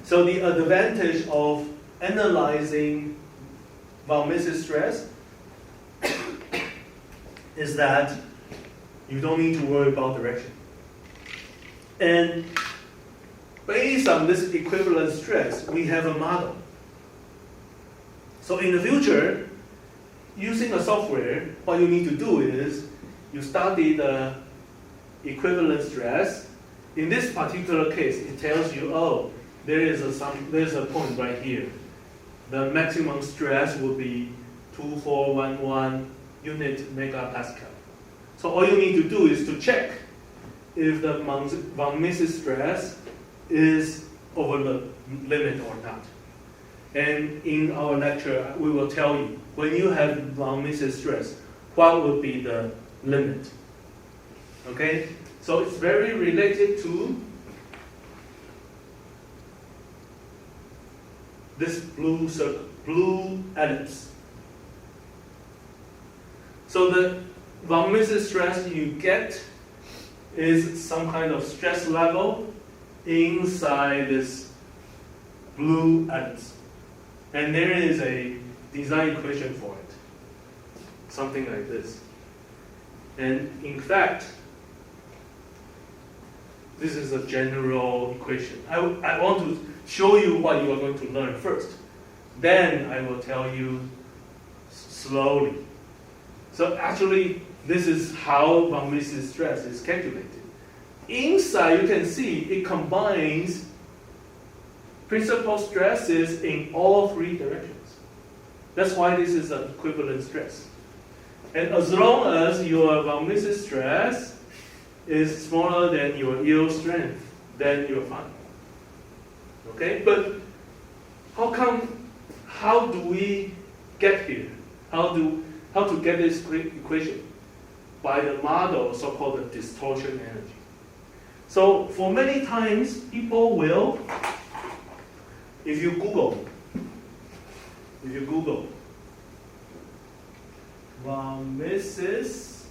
So the advantage of analyzing von Mises stress is that you don't need to worry about direction. And based on this equivalent stress, we have a model. So in the future, using a software, what you need to do is you study the equivalent stress. In this particular case, it tells you, oh, there's a point right here. The maximum stress would be 2411 unit megapascal. So all you need to do is to check if the von Mises stress is over the limit or not. And in our lecture, we will tell you, when you have von Mises stress, what would be the limit? Okay? So it's very related to this blue circle, blue ellipse. So the von Mises stress you get is some kind of stress level inside this blue ellipse. And there is a design equation for it, something like this. And in fact, this is a general equation. I want to show you what you are going to learn first. Then I will tell you slowly. So actually, this is how von Mises stress is calculated. Inside, you can see it combines principal stresses in all three directions. That's why this is an equivalent stress. And as long as your von Mises stress is smaller than your yield strength, then you're fine. Okay? But how do we get here? How to get this equation? By the model, so-called the distortion energy. So for many times, people will, if you Google von Mises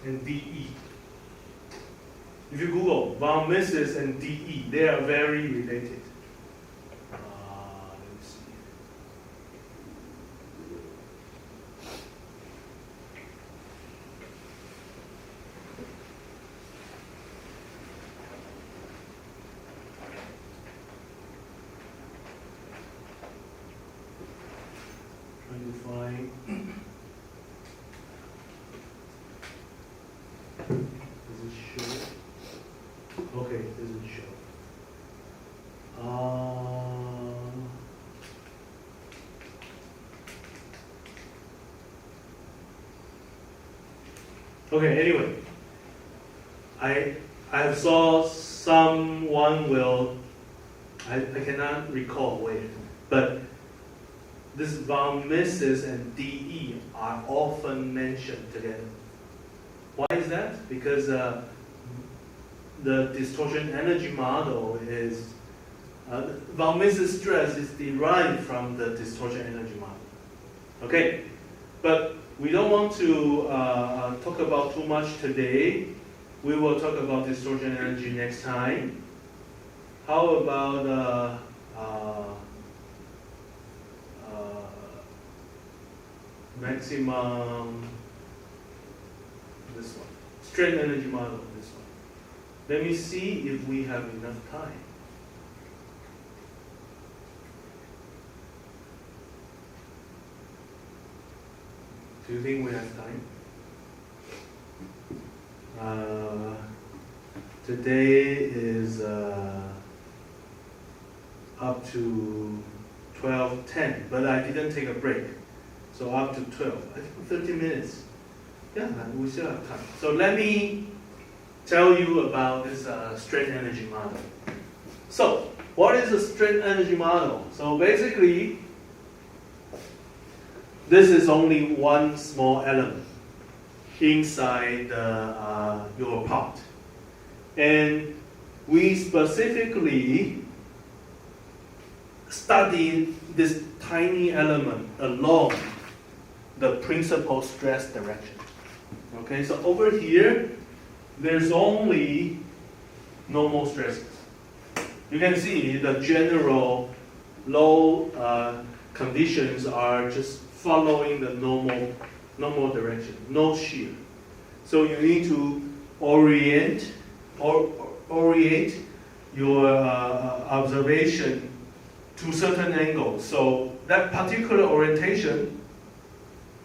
and dE. If you Google von Mises and dE, they are very related. Let me see. Trying to find. Does it show? Okay, it doesn't show. Okay, anyway, I saw someone will, I cannot recall where, but this von Mises and dE are often mentioned together. Why is that? Because the distortion energy model is, von Mises stress is derived from the distortion energy model. Okay, but we don't want to talk about too much today. We will talk about distortion energy next time. How about maximum, this one, strain energy model, this one. Let me see if we have enough time. Do you think we have time? Today is up to 12:10, but I didn't take a break. So up to 12, I think 30 minutes. Yeah, we still have time. So let me tell you about this strain energy model. So what is a strain energy model? So basically, this is only one small element inside your pot. And we specifically studied this tiny element along the principal stress direction. Okay, so over here, there's only normal stresses. You can see the general low conditions are just following the normal direction, no shear. So you need to orient your observation to certain angles. So that particular orientation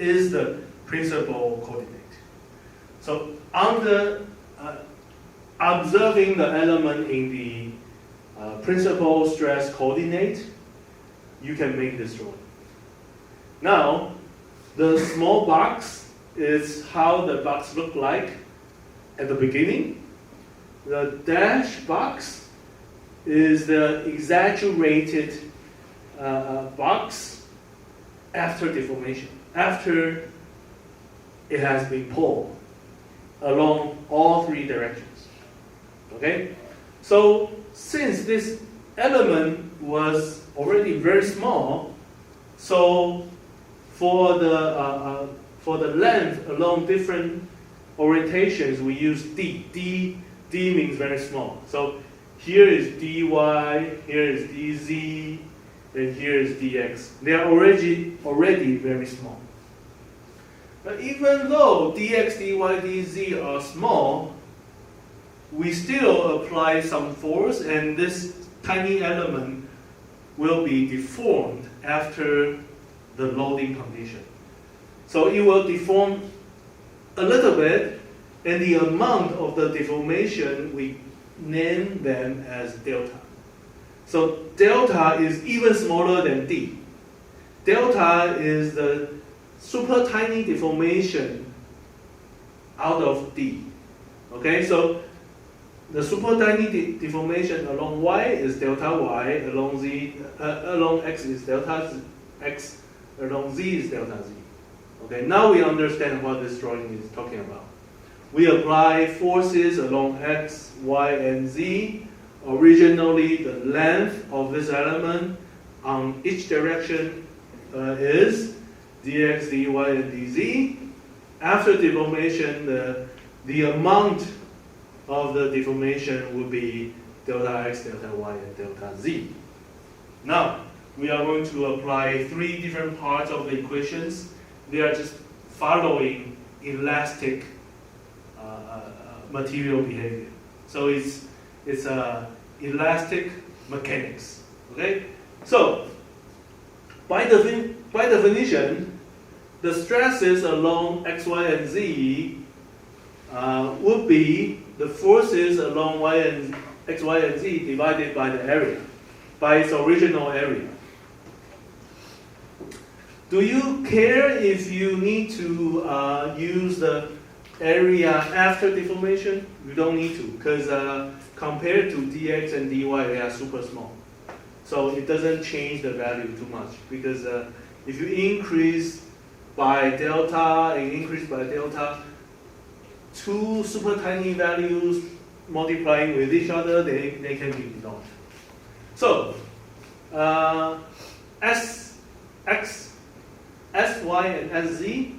is the principal coordinate. So under observing the element in the principal stress coordinate, you can make this drawing. Now, the small box is how the box looked like at the beginning. The dash box is the exaggerated box after deformation, after it has been pulled along all three directions. Okay? So since this element was already very small. So for the length along different orientations, we use d. D means very small. So here is dy, here is dz, and here is dx. They are already very small. But even though dx, dy, dz are small, we still apply some force, and this tiny element will be deformed after the loading condition. So it will deform a little bit, and the amount of the deformation, we name them as delta. So delta is even smaller than d. Delta is the super tiny deformation out of d. Okay, so the super tiny deformation along y is delta y, along x is delta x, along z is delta z. Okay, now we understand what this drawing is talking about. We apply forces along x, y, and z. Originally, the length of this element on each direction is dx, dy, and dz. After deformation, the amount of the deformation will be delta x, delta y, and delta z. Now, we are going to apply three different parts of the equations. They are just following elastic material behavior. So it's elastic mechanics. Okay. So by definition, the stresses along x, y, and z would be the forces along x, y, and z divided by the area, by its original area. Do you care if you need to use the area after deformation? You don't need to, because compared to dx and dy, they are super small. So it doesn't change the value too much, because if you increase by delta and increase by delta, two super tiny values multiplying with each other, they can be dissolved. So Sx, Sy, and Sz,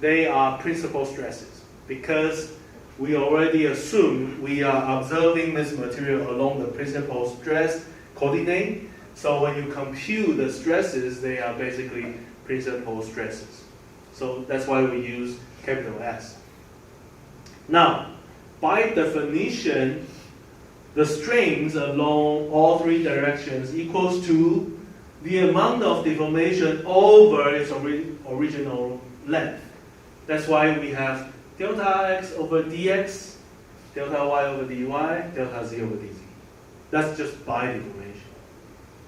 they are principal stresses, because we already assume we are observing this material along the principal stress coordinate. So when you compute the stresses, they are basically principal stresses. So that's why we use capital S. Now, by definition, the strains along all three directions equals to the amount of deformation over its original length. That's why we have delta x over dx, delta y over dy, delta z over dz. That's just by deformation.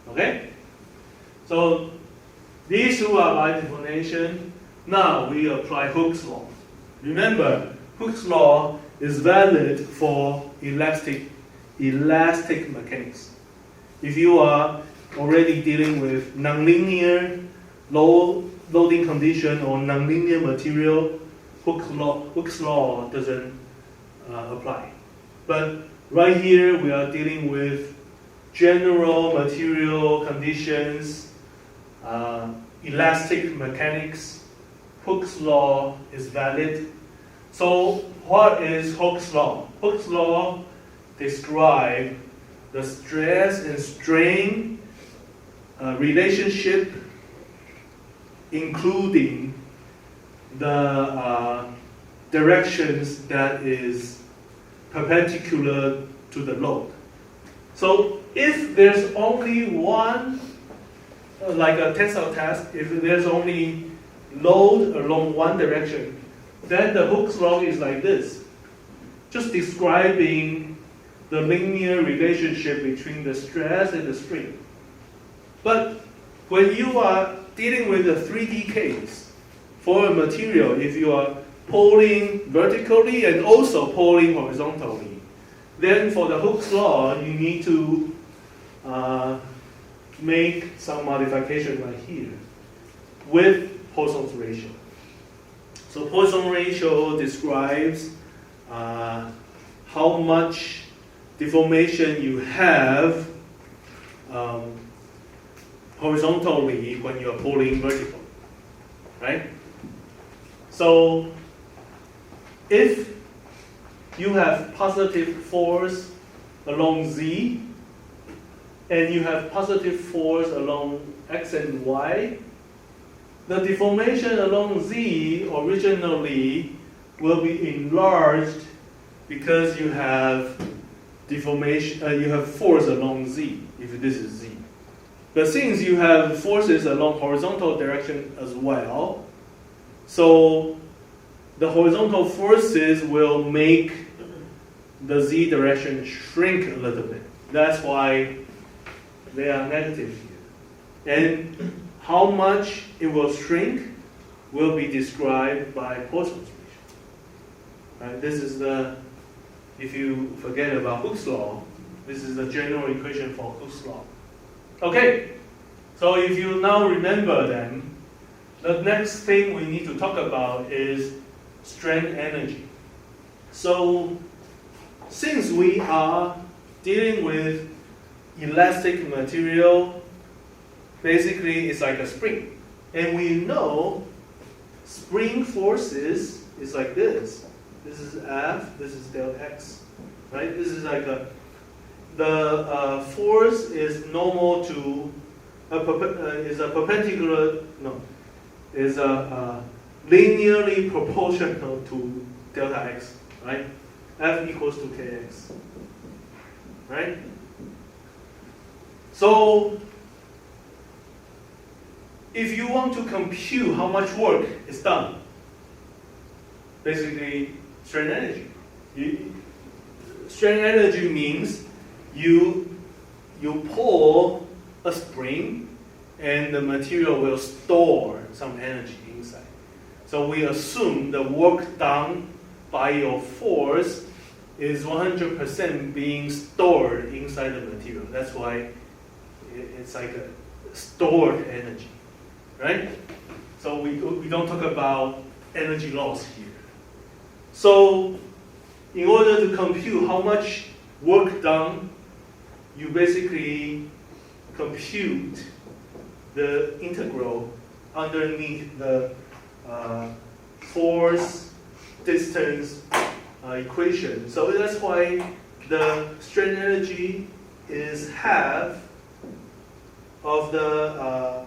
Okay? So these two are by deformation. Now we apply Hooke's law. Remember, Hooke's law is valid for elastic mechanics. If you are already dealing with nonlinear loading condition or nonlinear material, Hooke's law doesn't apply. But right here we are dealing with general material conditions, elastic mechanics. Hooke's law is valid. So what is Hooke's law? Hooke's law describes the stress and strain relationship, including the directions that is perpendicular to the load. So if there's only one, like a tensile test, if there's only load along one direction, then the Hooke's law is like this, just describing the linear relationship between the stress and the strain. But when you are dealing with a 3D case for a material, if you are pulling vertically and also pulling horizontally, then for the Hooke's law, you need to make some modification right here with Poisson's ratio. So Poisson ratio describes how much deformation you have horizontally when you're pulling vertically, right? So if you have positive force along z, and you have positive force along x and y, the deformation along z originally will be enlarged because you have deformation, you have force along z, if this is z. But since you have forces along horizontal direction as well, so the horizontal forces will make the z direction shrink a little bit. That's why they are negative here. And how much it will shrink will be described by Poisson's ratio. Right? This is the, if you forget about Hooke's law, this is the general equation for Hooke's law. Okay, so if you now remember them, the next thing we need to talk about is strain energy. So since we are dealing with elastic material, basically it's like a spring. And we know spring forces is like this. This is F, this is del X, right? This is like the force is normal to, is a perpendicular, no, is a linearly proportional to delta X, right? F equals to Kx, right? So if you want to compute how much work is done, basically strain energy. Strain energy means you pull a spring and the material will store some energy inside. So we assume the work done by your force is 100% being stored inside the material. That's why it's like a stored energy, right? So we don't talk about energy loss here. So in order to compute how much work done, you basically compute the integral underneath the force distance equation. So that's why the strain energy is half of the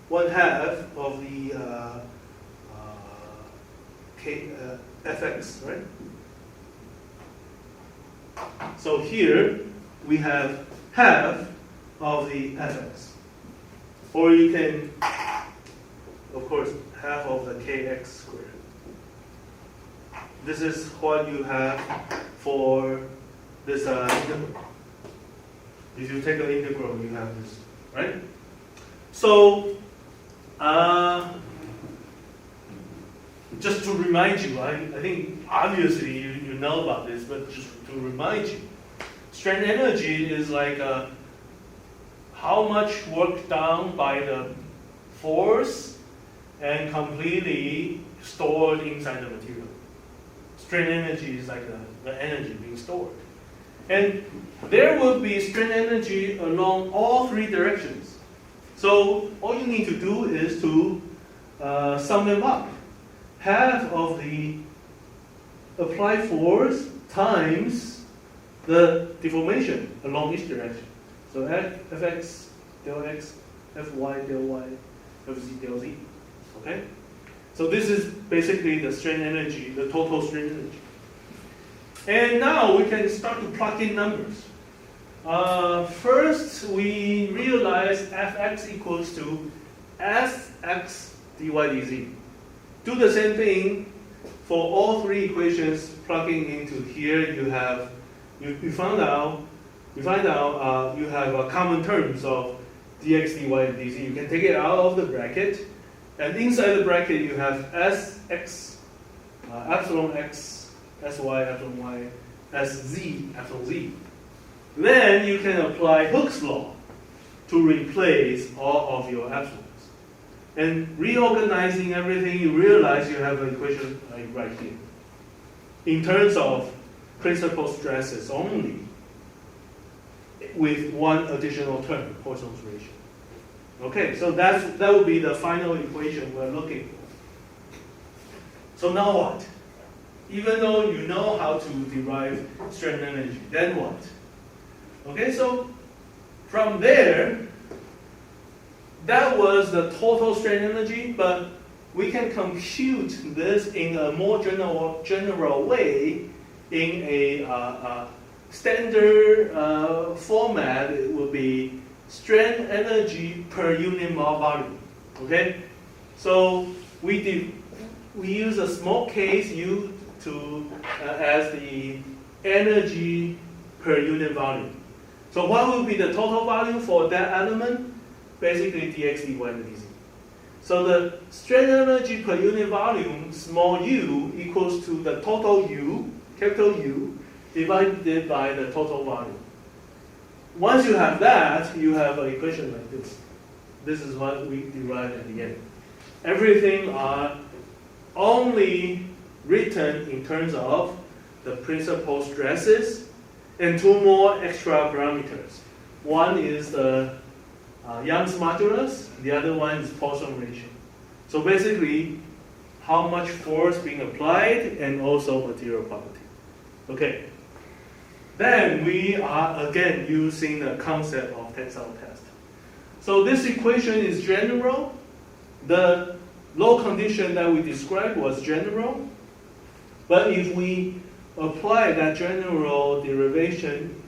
1/2 of the Fx, right? So here we have half of the Fx. Or you can, of course, half of the Kx squared. This is what you have for this integral. If you take an integral, you have this, right? So, just to remind you, I think obviously you know about this, but just to remind you, strain energy is like how much work done by the force and completely stored inside the material. Strain energy is like the energy being stored. And there will be strain energy along all three directions. So all you need to do is to sum them up. Half of the applied force times the deformation along each direction. So Fx del x, Fy del y, Fz del z. Okay? So this is basically the strain energy, the total strain energy. And now we can start to plug in numbers. First, we realize Fx equals to Sx dy dz. Do the same thing for all three equations. Plugging into here, you have you find out you have common terms of dx, dy, and dz. You can take it out of the bracket, and inside the bracket you have Sx, epsilon x, Sy, epsilon y, Sz, epsilon z. Then you can apply Hooke's law to replace all of your epsilons. And reorganizing everything, you realize you have an equation like right here. In terms of principal stresses only, with one additional term, Poisson's ratio. Okay, so that would be the final equation we're looking for. So now what? Even though you know how to derive strain energy, then what? Okay, so from there, that was the total strain energy, but we can compute this in a more general way in a standard format. It would be strain energy per unit mole volume. Okay, so we use a small case U as the energy per unit volume. So what will be the total volume for that element? Basically dx dy dz. So the strain energy per unit volume, small u, equals to the total U, capital U, divided by the total volume. Once you have that, you have an equation like this. This is what we derive at the end. Everything are only written in terms of the principal stresses and two more extra parameters. One is the Young's modulus, the other one is Poisson ratio. So basically, how much force being applied and also material property. Okay. Then we are again using the concept of tensile test. So this equation is general. The low condition that we described was general. But if we apply that general derivation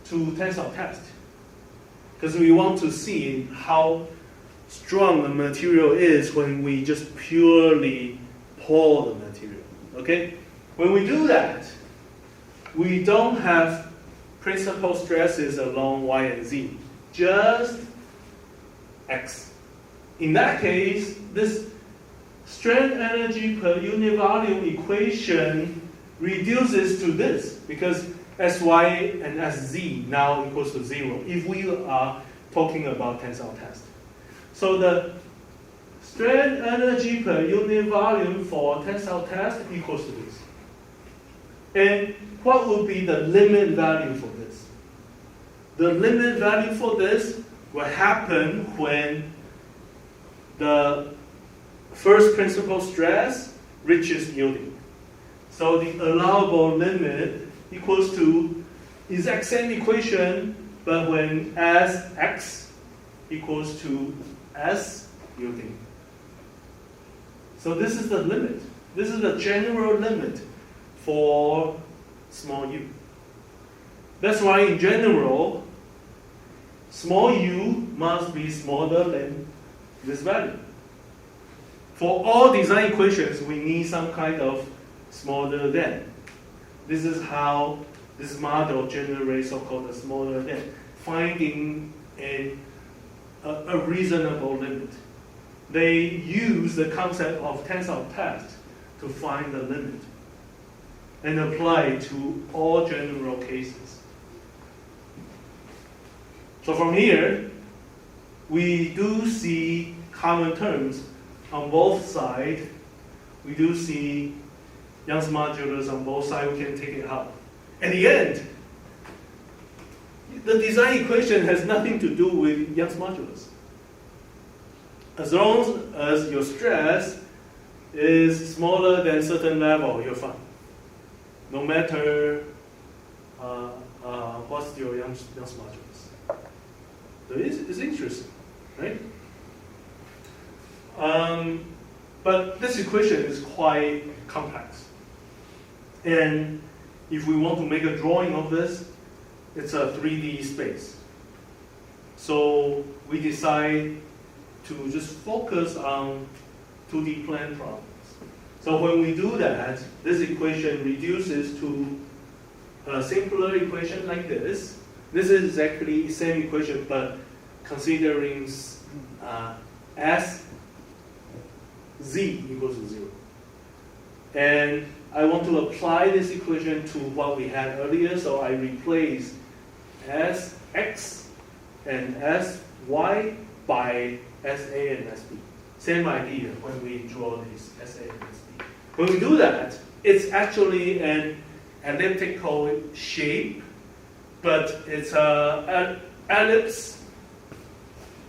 to tensile test, because we want to see how strong the material is when we just purely pour the material. Okay? When we do that, we don't have principal stresses along y and z, just x. In that case, this strain energy per unit volume equation reduces to this, because Sy and Sz now equals to 0 if we are talking about tensile test. So the strain energy per unit volume for tensile test equals to this. And what would be the limit value for this? The limit value for this will happen when the first principal stress reaches yielding. So the allowable limit equals to exact same equation, but when Sx equals to S yielding. So this is the limit. This is the general limit for small u. That's why in general, small u must be smaller than this value. For all design equations, we need some kind of smaller than. This is how this model generates so-called a smaller than, finding a reasonable limit. They use the concept of tensile test to find the limit and apply it to all general cases. So from here, we do see common terms on both sides. We do see Young's modulus on both sides. We can take it out. At the end, the design equation has nothing to do with Young's modulus. As long as your stress is smaller than a certain level, you're fine. No matter what's your Young's modulus. So it's interesting, right? But this equation is quite complex. And if we want to make a drawing of this, it's a 3D space. So we decide to just focus on 2D plane problems. So when we do that, this equation reduces to a simpler equation like this. This is exactly the same equation, but considering S z equals to 0. And I want to apply this equation to what we had earlier, so I replace Sx and Sy by Sa and Sb. Same idea when we draw these Sa and Sb. When we do that, it's actually an elliptical shape but it's an ellipse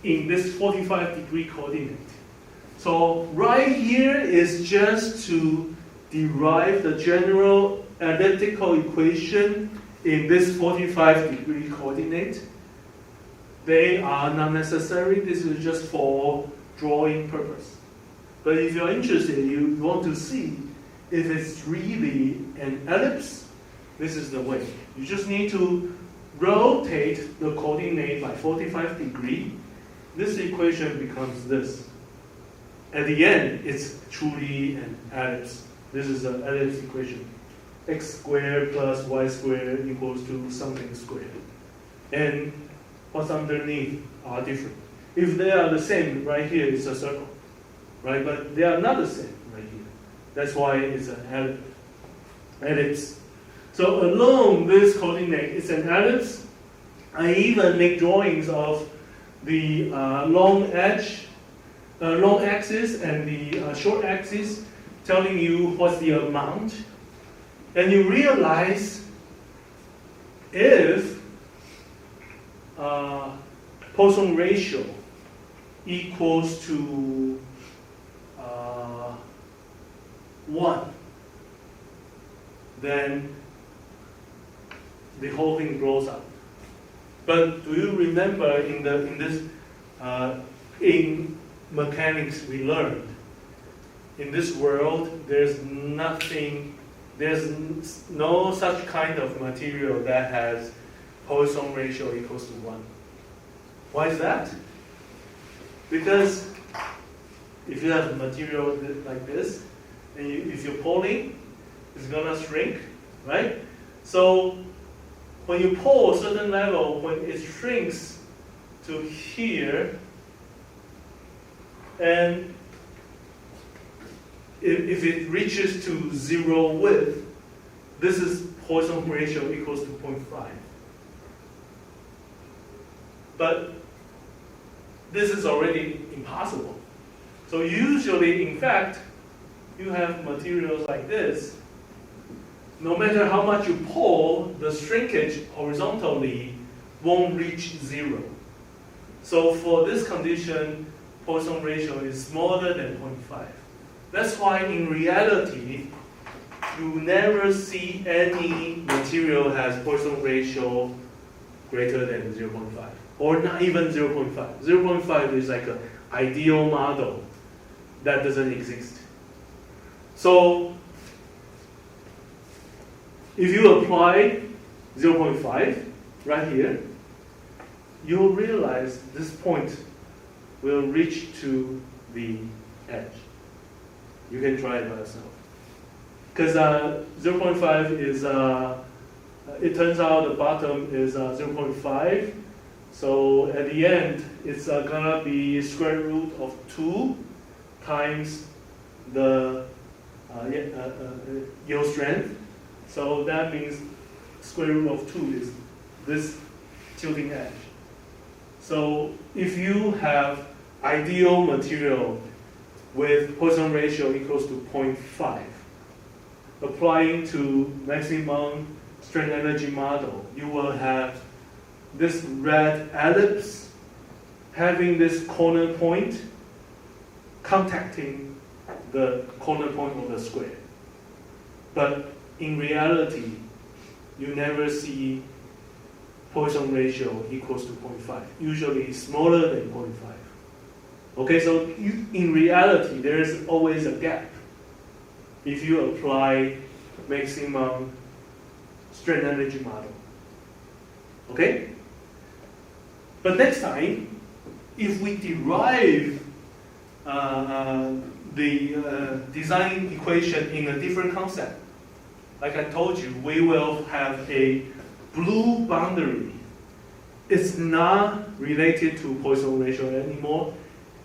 in this 45-degree coordinate. So right here is just to derive the general elliptical equation in this 45-degree coordinate. They are not necessary. This is just for drawing purpose. But if you're interested, you want to see if it's really an ellipse, this is the way. You just need to rotate the coordinate by 45 degrees. This equation becomes this. At the end, it's truly an ellipse. This is an ellipse equation. X squared plus y squared equals to something squared. And what's underneath are different. If they are the same, right here it's a circle. Right? But they are not the same right here. That's why it's an ellipse. So along this coordinate, it's an ellipse. I even make drawings of the long axis and the short axis, telling you what's the amount. And you realize if Poisson ratio equals to 1, then the whole thing blows up. But do you remember in mechanics we learned, in this world there's no such kind of material that has Poisson ratio equals to 1. Why is that? Because if you have a material like this, and if you're pulling, it's gonna shrink, right? So when you pull a certain level, when it shrinks to here, and if it reaches to 0 width, this is Poisson ratio equals to 0.5. But this is already impossible. So usually, in fact, you have materials like this. No matter how much you pull, the shrinkage horizontally won't reach 0. So for this condition, Poisson ratio is smaller than 0.5. That's why in reality, you never see any material has Poisson ratio greater than 0.5, or not even 0.5. 0.5 is like an ideal model that doesn't exist. So if you apply 0.5 right here, you'll realize this point will reach to the edge. You can try it by yourself. Because 0.5 is, it turns out the bottom is 0.5. So at the end, it's gonna be square root of 2 times the yield strength. So that means square root of 2 is this tilting edge. So if you have ideal material with Poisson ratio equals to 0.5, applying to maximum strain energy model, you will have this red ellipse having this corner point contacting the corner point of the square. But in reality, you never see Poisson ratio equals to 0.5. Usually smaller than 0.5. Okay, so in reality, there is always a gap if you apply maximum strain energy model. Okay? But next time, if we derive the design equation in a different concept, like I told you, we will have a blue boundary. It's not related to Poisson ratio anymore.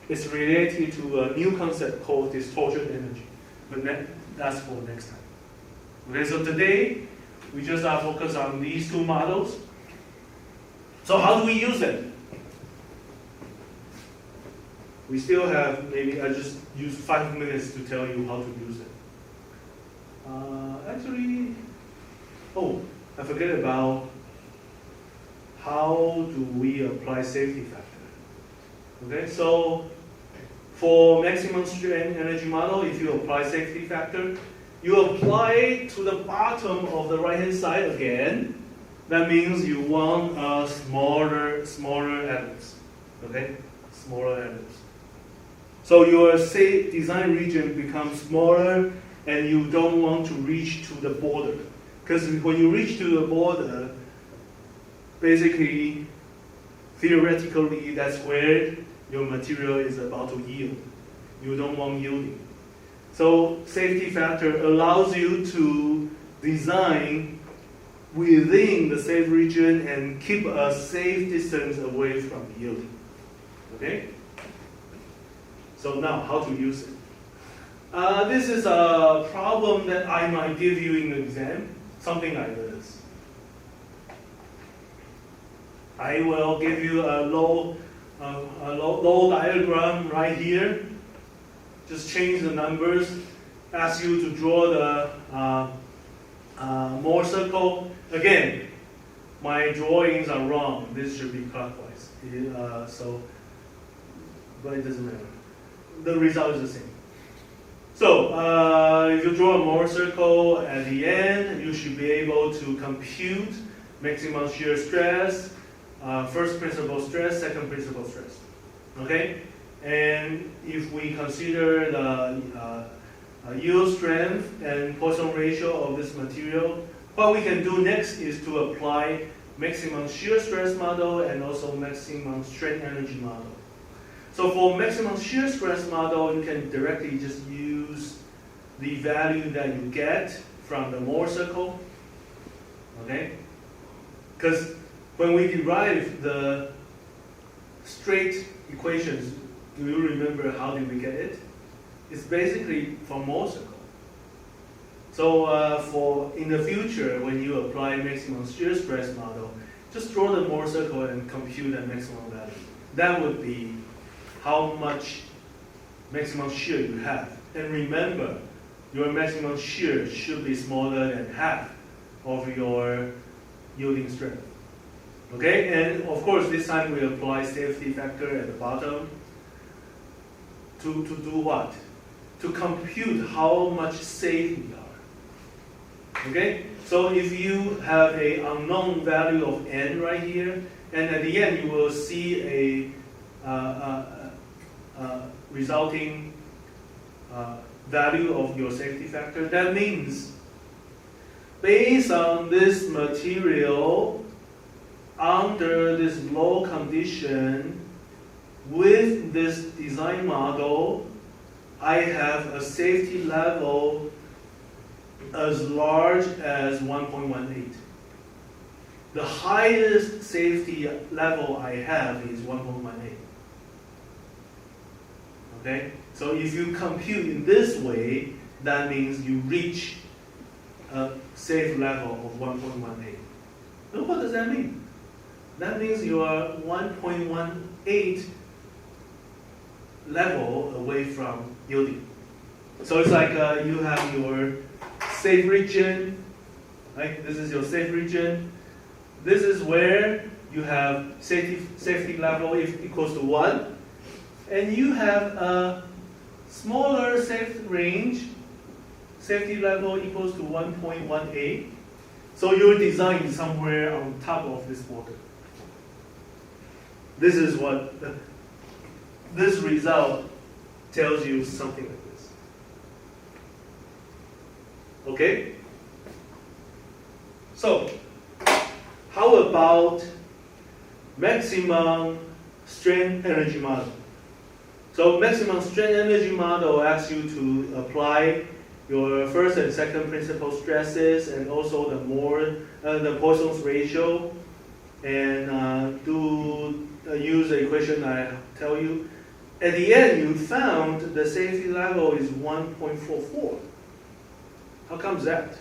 It's related to a new concept called distortion energy. But that's for next time. Okay, so today, we just are focused on these two models. So how do we use them? We still have, maybe I just use 5 minutes to tell you how to use it. Actually, oh, I forget about how do we apply safety factor? Okay, so for maximum strain energy model, if you apply safety factor, you apply to the bottom of the right-hand side again. That means you want smaller atoms. Okay, smaller atoms. So your safe design region becomes smaller, and you don't want to reach to the border. Because when you reach to the border, basically, theoretically, that's where your material is about to yield. You don't want yielding. So safety factor allows you to design within the safe region and keep a safe distance away from yielding. Okay? So now, how to use it? This is a problem that I might give you in the exam, something like this. I will give you a low diagram right here. Just change the numbers. Ask you to draw the Mohr circle. Again, my drawings are wrong. This should be clockwise. But it doesn't matter. The result is the same. So if you draw a Mohr circle at the end, you should be able to compute maximum shear stress, first principal stress, second principal stress. Okay? And if we consider the yield strength and Poisson ratio of this material, what we can do next is to apply maximum shear stress model and also maximum strain energy model. So for maximum shear stress model, you can directly just use the value that you get from the Mohr circle. Okay? Because when we derive the straight equations, do you remember how did we get it? It's basically from Mohr circle. So for in the future, when you apply maximum shear stress model, just draw the Mohr circle and compute the maximum value. That would be how much maximum shear you have. And remember, your maximum shear should be smaller than half of your yielding strength. Okay, and of course this time we apply safety factor at the bottom to do what? To compute how much safe we are. Okay, so if you have an unknown value of n right here, and at the end you will see a resulting value of your safety factor. That means based on this material, under this low condition, with this design model, I have a safety level as large as 1.18. The highest safety level I have is 1.18. Okay? So if you compute in this way, that means you reach a safe level of 1.18. Now what does that mean? That means you are 1.18 level away from yielding. So it's like you have your safe region, right? This is your safe region. This is where you have safety level equals to 1. And you have a smaller safe range, safety level equals to 1.18. So your design is somewhere on top of this border. This is what this result tells you, something like this. Okay? So, how about maximum strain energy model? So maximum strain energy model asks you to apply your first and second principal stresses and also the Poisson's ratio, and use the equation I tell you. At the end, you found the safety level is 1.44. How comes that?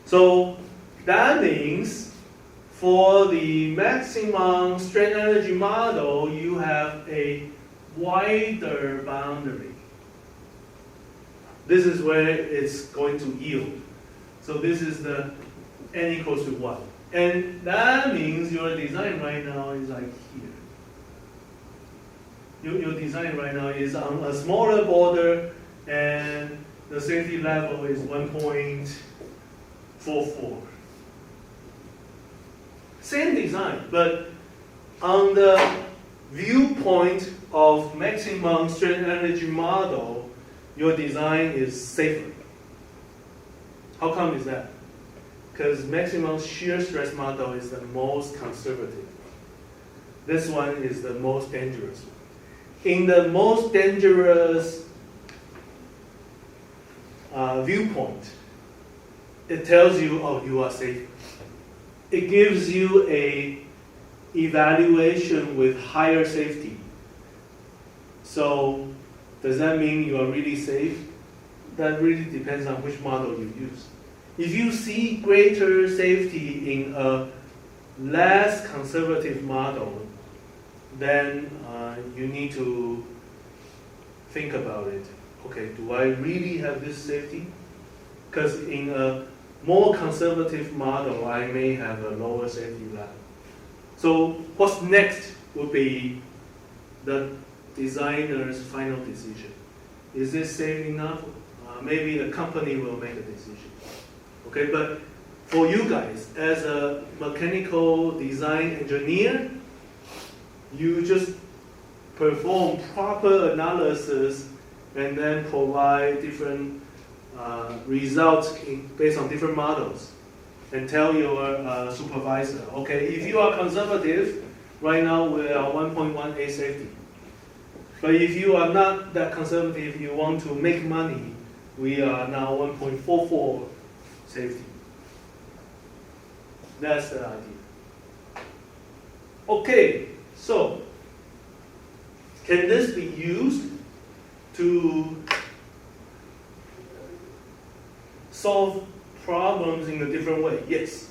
So that means for the maximum strain energy model, you have a wider boundary. This is where it's going to yield. So this is the n equals to 1. And that means your design right now is like here. Your design right now is on a smaller border, and the safety level is 1.44. Same design, but on the viewpoint of maximum strain energy model, your design is safer. How come is that? Because maximum shear stress model is the most conservative. This one is the most dangerous one. In the most dangerous viewpoint, it tells you, oh, you are safe. It gives you a evaluation with higher safety. So does that mean you are really safe? That really depends on which model you use. If you see greater safety in a less conservative model, then you need to think about it. Okay, do I really have this safety? Because in a more conservative model, I may have a lower safety level. So what's next would be the designer's final decision. Is this safe enough? Maybe the company will make a decision. Okay, but for you guys, as a mechanical design engineer, you just perform proper analysis and then provide different results based on different models, and tell your supervisor, okay, if you are conservative, right now we are 1.18 safety. But if you are not that conservative, you want to make money, we are now 1.44 safety. That's the idea. Okay, so can this be used to solve problems in a different way? Yes.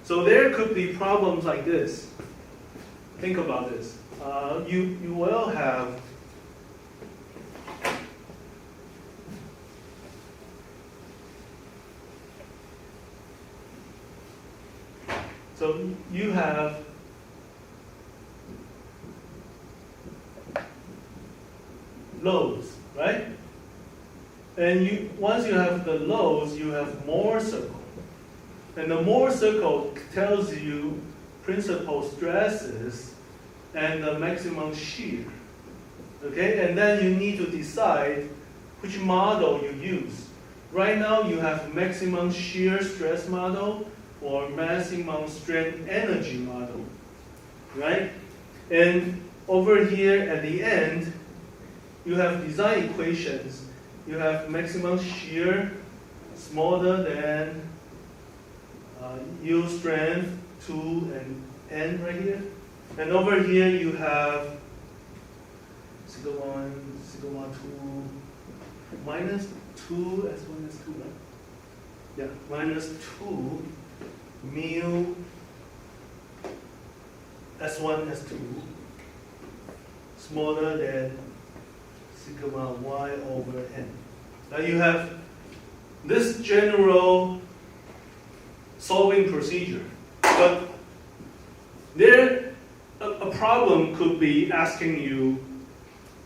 So there could be problems like this. Think about this. You will have loads, right? And once you have the loads, you have Mohr circle. And the Mohr circle tells you principal stresses and the maximum shear. Okay, and then you need to decide which model you use. Right now you have maximum shear stress model or maximum strain energy model, right? And over here at the end, you have design equations. You have maximum shear smaller than yield strength 2 and n right here. And over here you have sigma 1, sigma 2, minus 2, S1, S2, right? Yeah, minus 2 mu S1, S2 smaller than sigma y over n. Now you have this general solving procedure, but there a problem could be asking you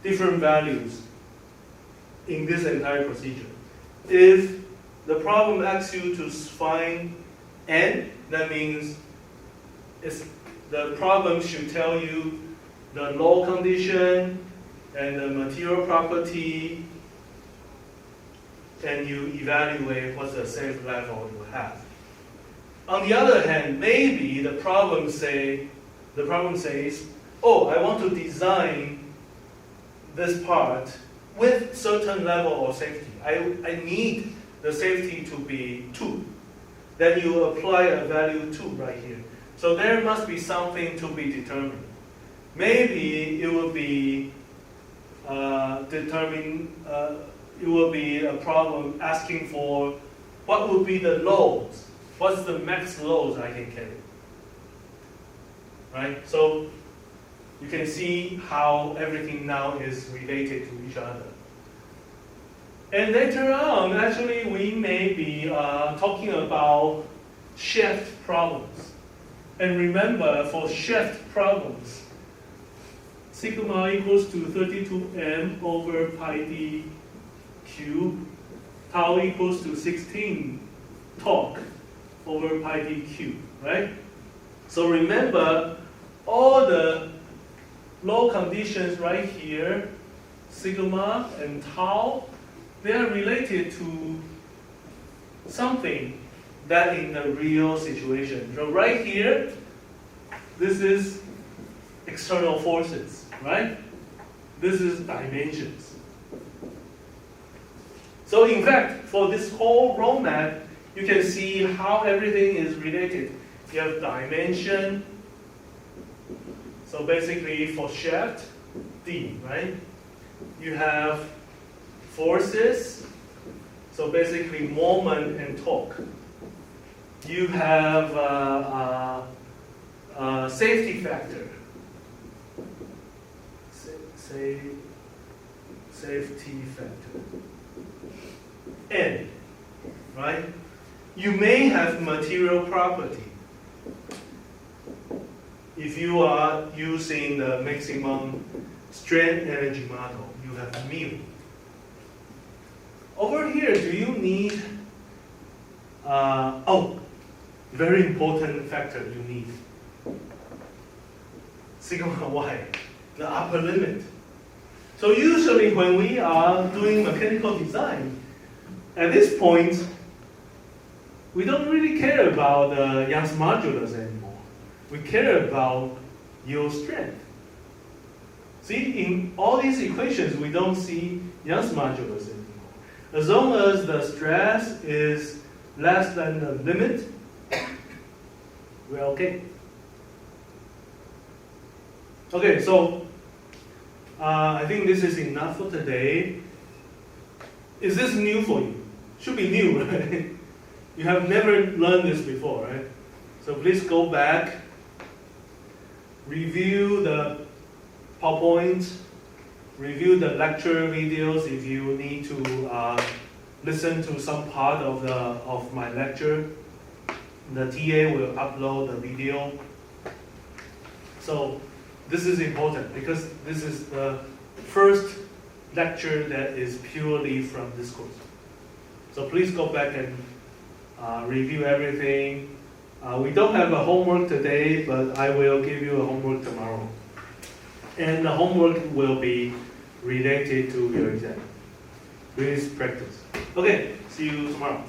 different values in this entire procedure. If the problem asks you to find n, that means the problem should tell you the law condition and the material property, and you evaluate what's the safe level you have. On the other hand, maybe the problem says, oh, I want to design this part with certain level of safety. I need the safety to be 2. Then you apply a value 2 right here. So there must be something to be determined. Maybe it will be it will be a problem asking for what would be the loads. What's the max loads I can carry? Right? So you can see how everything now is related to each other. And later on, actually, we may be talking about shift problems. And remember, for shift problems, sigma equals to 32m over pi d cubed, tau equals to 16 torque over pi d cubed, right? So remember, all the low conditions right here, sigma and tau, they are related to something that in the real situation. So right here, this is external forces, right? This is dimensions. So in fact, for this whole roadmap, you can see how everything is related. You have dimension. So basically for shaft, D, right? You have forces. So basically moment and torque. You have safety factor. Safety factor. N, right? You may have material property. If you are using the maximum strain energy model, you have mu. Over here, do you need, very important factor you need. Sigma y, the upper limit. So usually when we are doing mechanical design, at this point, we don't really care about the Young's modulus anymore. We care about yield strength. See, in all these equations, we don't see Young's modulus anymore. As long as the stress is less than the limit, we're okay. Okay, so I think this is enough for today. Is this new for you? Should be new, right? You have never learned this before, right? So please go back, review the PowerPoint, review the lecture videos if you need to listen to some part of my lecture. The TA will upload the video. So this is important because this is the first lecture that is purely from this course. So please go back and review everything. We don't have a homework today, but I will give you a homework tomorrow. And the homework will be related to your exam. Please practice. Okay, see you tomorrow.